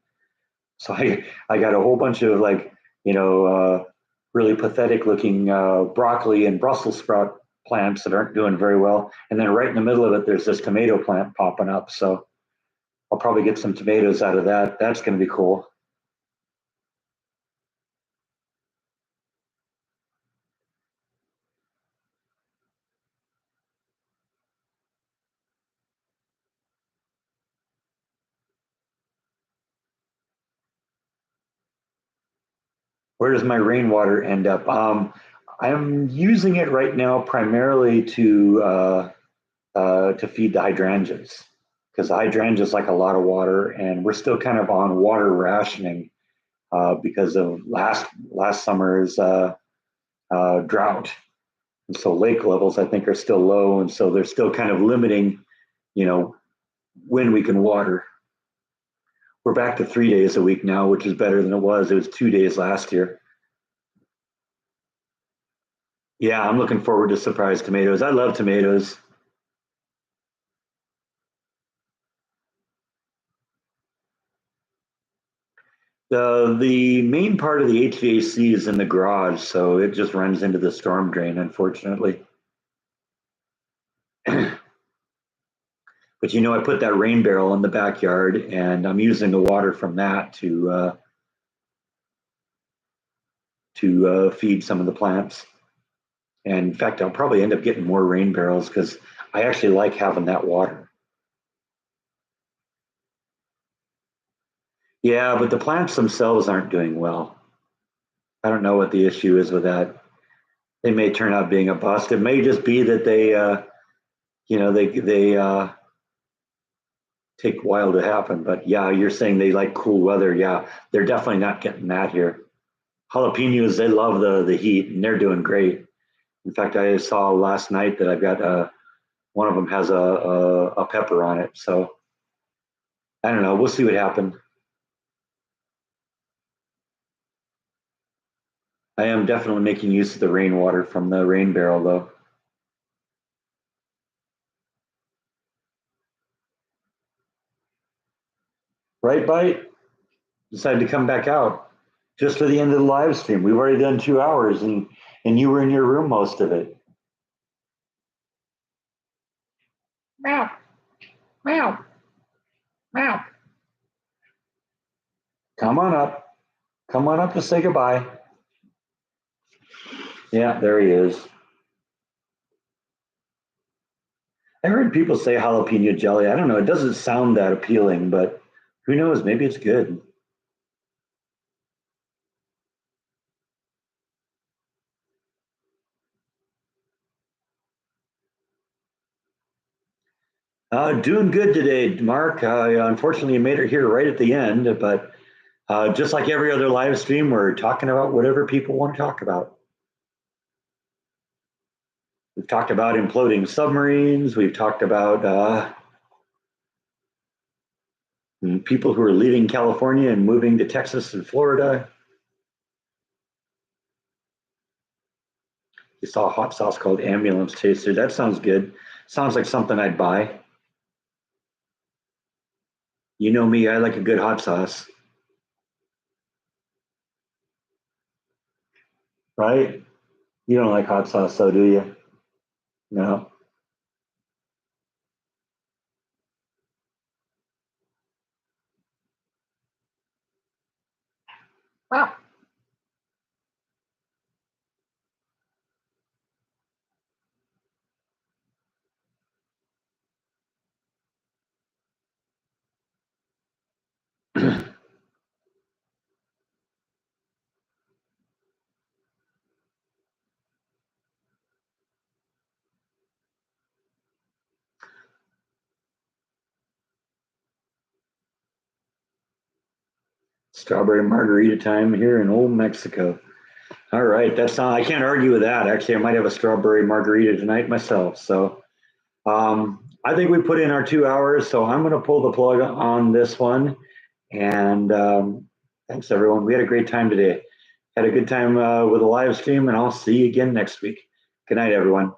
So I got a whole bunch of really pathetic looking broccoli and Brussels sprout plants that aren't doing very well. And then right in the middle of it, there's this tomato plant popping up. So I'll probably get some tomatoes out of that. That's going to be cool. Where does my rainwater end up? I'm using it right now primarily to feed the hydrangeas because the hydrangeas like a lot of water, and we're still kind of on water rationing because of last summer's drought. And so lake levels, I think, are still low, and so they're still kind of limiting, you know, when we can water. We're back to 3 days a week now, which is better than it was. It was 2 days last year. Yeah, I'm looking forward to surprise tomatoes. I love tomatoes. The main part of the HVAC is in the garage, so it just runs into the storm drain, unfortunately. But I put that rain barrel in the backyard, and I'm using the water from that to feed some of the plants. And in fact, I'll probably end up getting more rain barrels because I actually like having that water. Yeah, but the plants themselves aren't doing well. I don't know what the issue is with that. They may turn out being a bust. It may just be that they take a while to happen. But yeah, you're saying they like cool weather. Yeah, they're definitely not getting that here. Jalapenos, they love the heat, and they're doing great. In fact, I saw last night that I've got one of them has a pepper on it. So I don't know. We'll see what happens. I am definitely making use of the rainwater from the rain barrel, though. Right, Bite? Decided to come back out just for the end of the live stream. We've already done 2 hours, and you were in your room most of it. Meow, meow, meow. Come on up. Come on up to say goodbye. Yeah, there he is. I heard people say jalapeno jelly. I don't know. It doesn't sound that appealing, but who knows? Maybe it's good. Doing good today, Mark. Unfortunately, you made it here right at the end, but just like every other live stream, we're talking about whatever people want to talk about. We've talked about imploding submarines. We've talked about people who are leaving California and moving to Texas and Florida. You saw a hot sauce called Ambulance Chaser. That sounds good. Sounds like something I'd buy. You know me, I like a good hot sauce. Right? You don't like hot sauce, though, do you? No. Wow. Strawberry margarita time here in old Mexico. All right, that's I can't argue with that. Actually, I might have a strawberry margarita tonight myself. So I think we put in our 2 hours. So I'm going to pull the plug on this one. And thanks, everyone. We had a great time today. Had a good time with the live stream, and I'll see you again next week. Good night, everyone.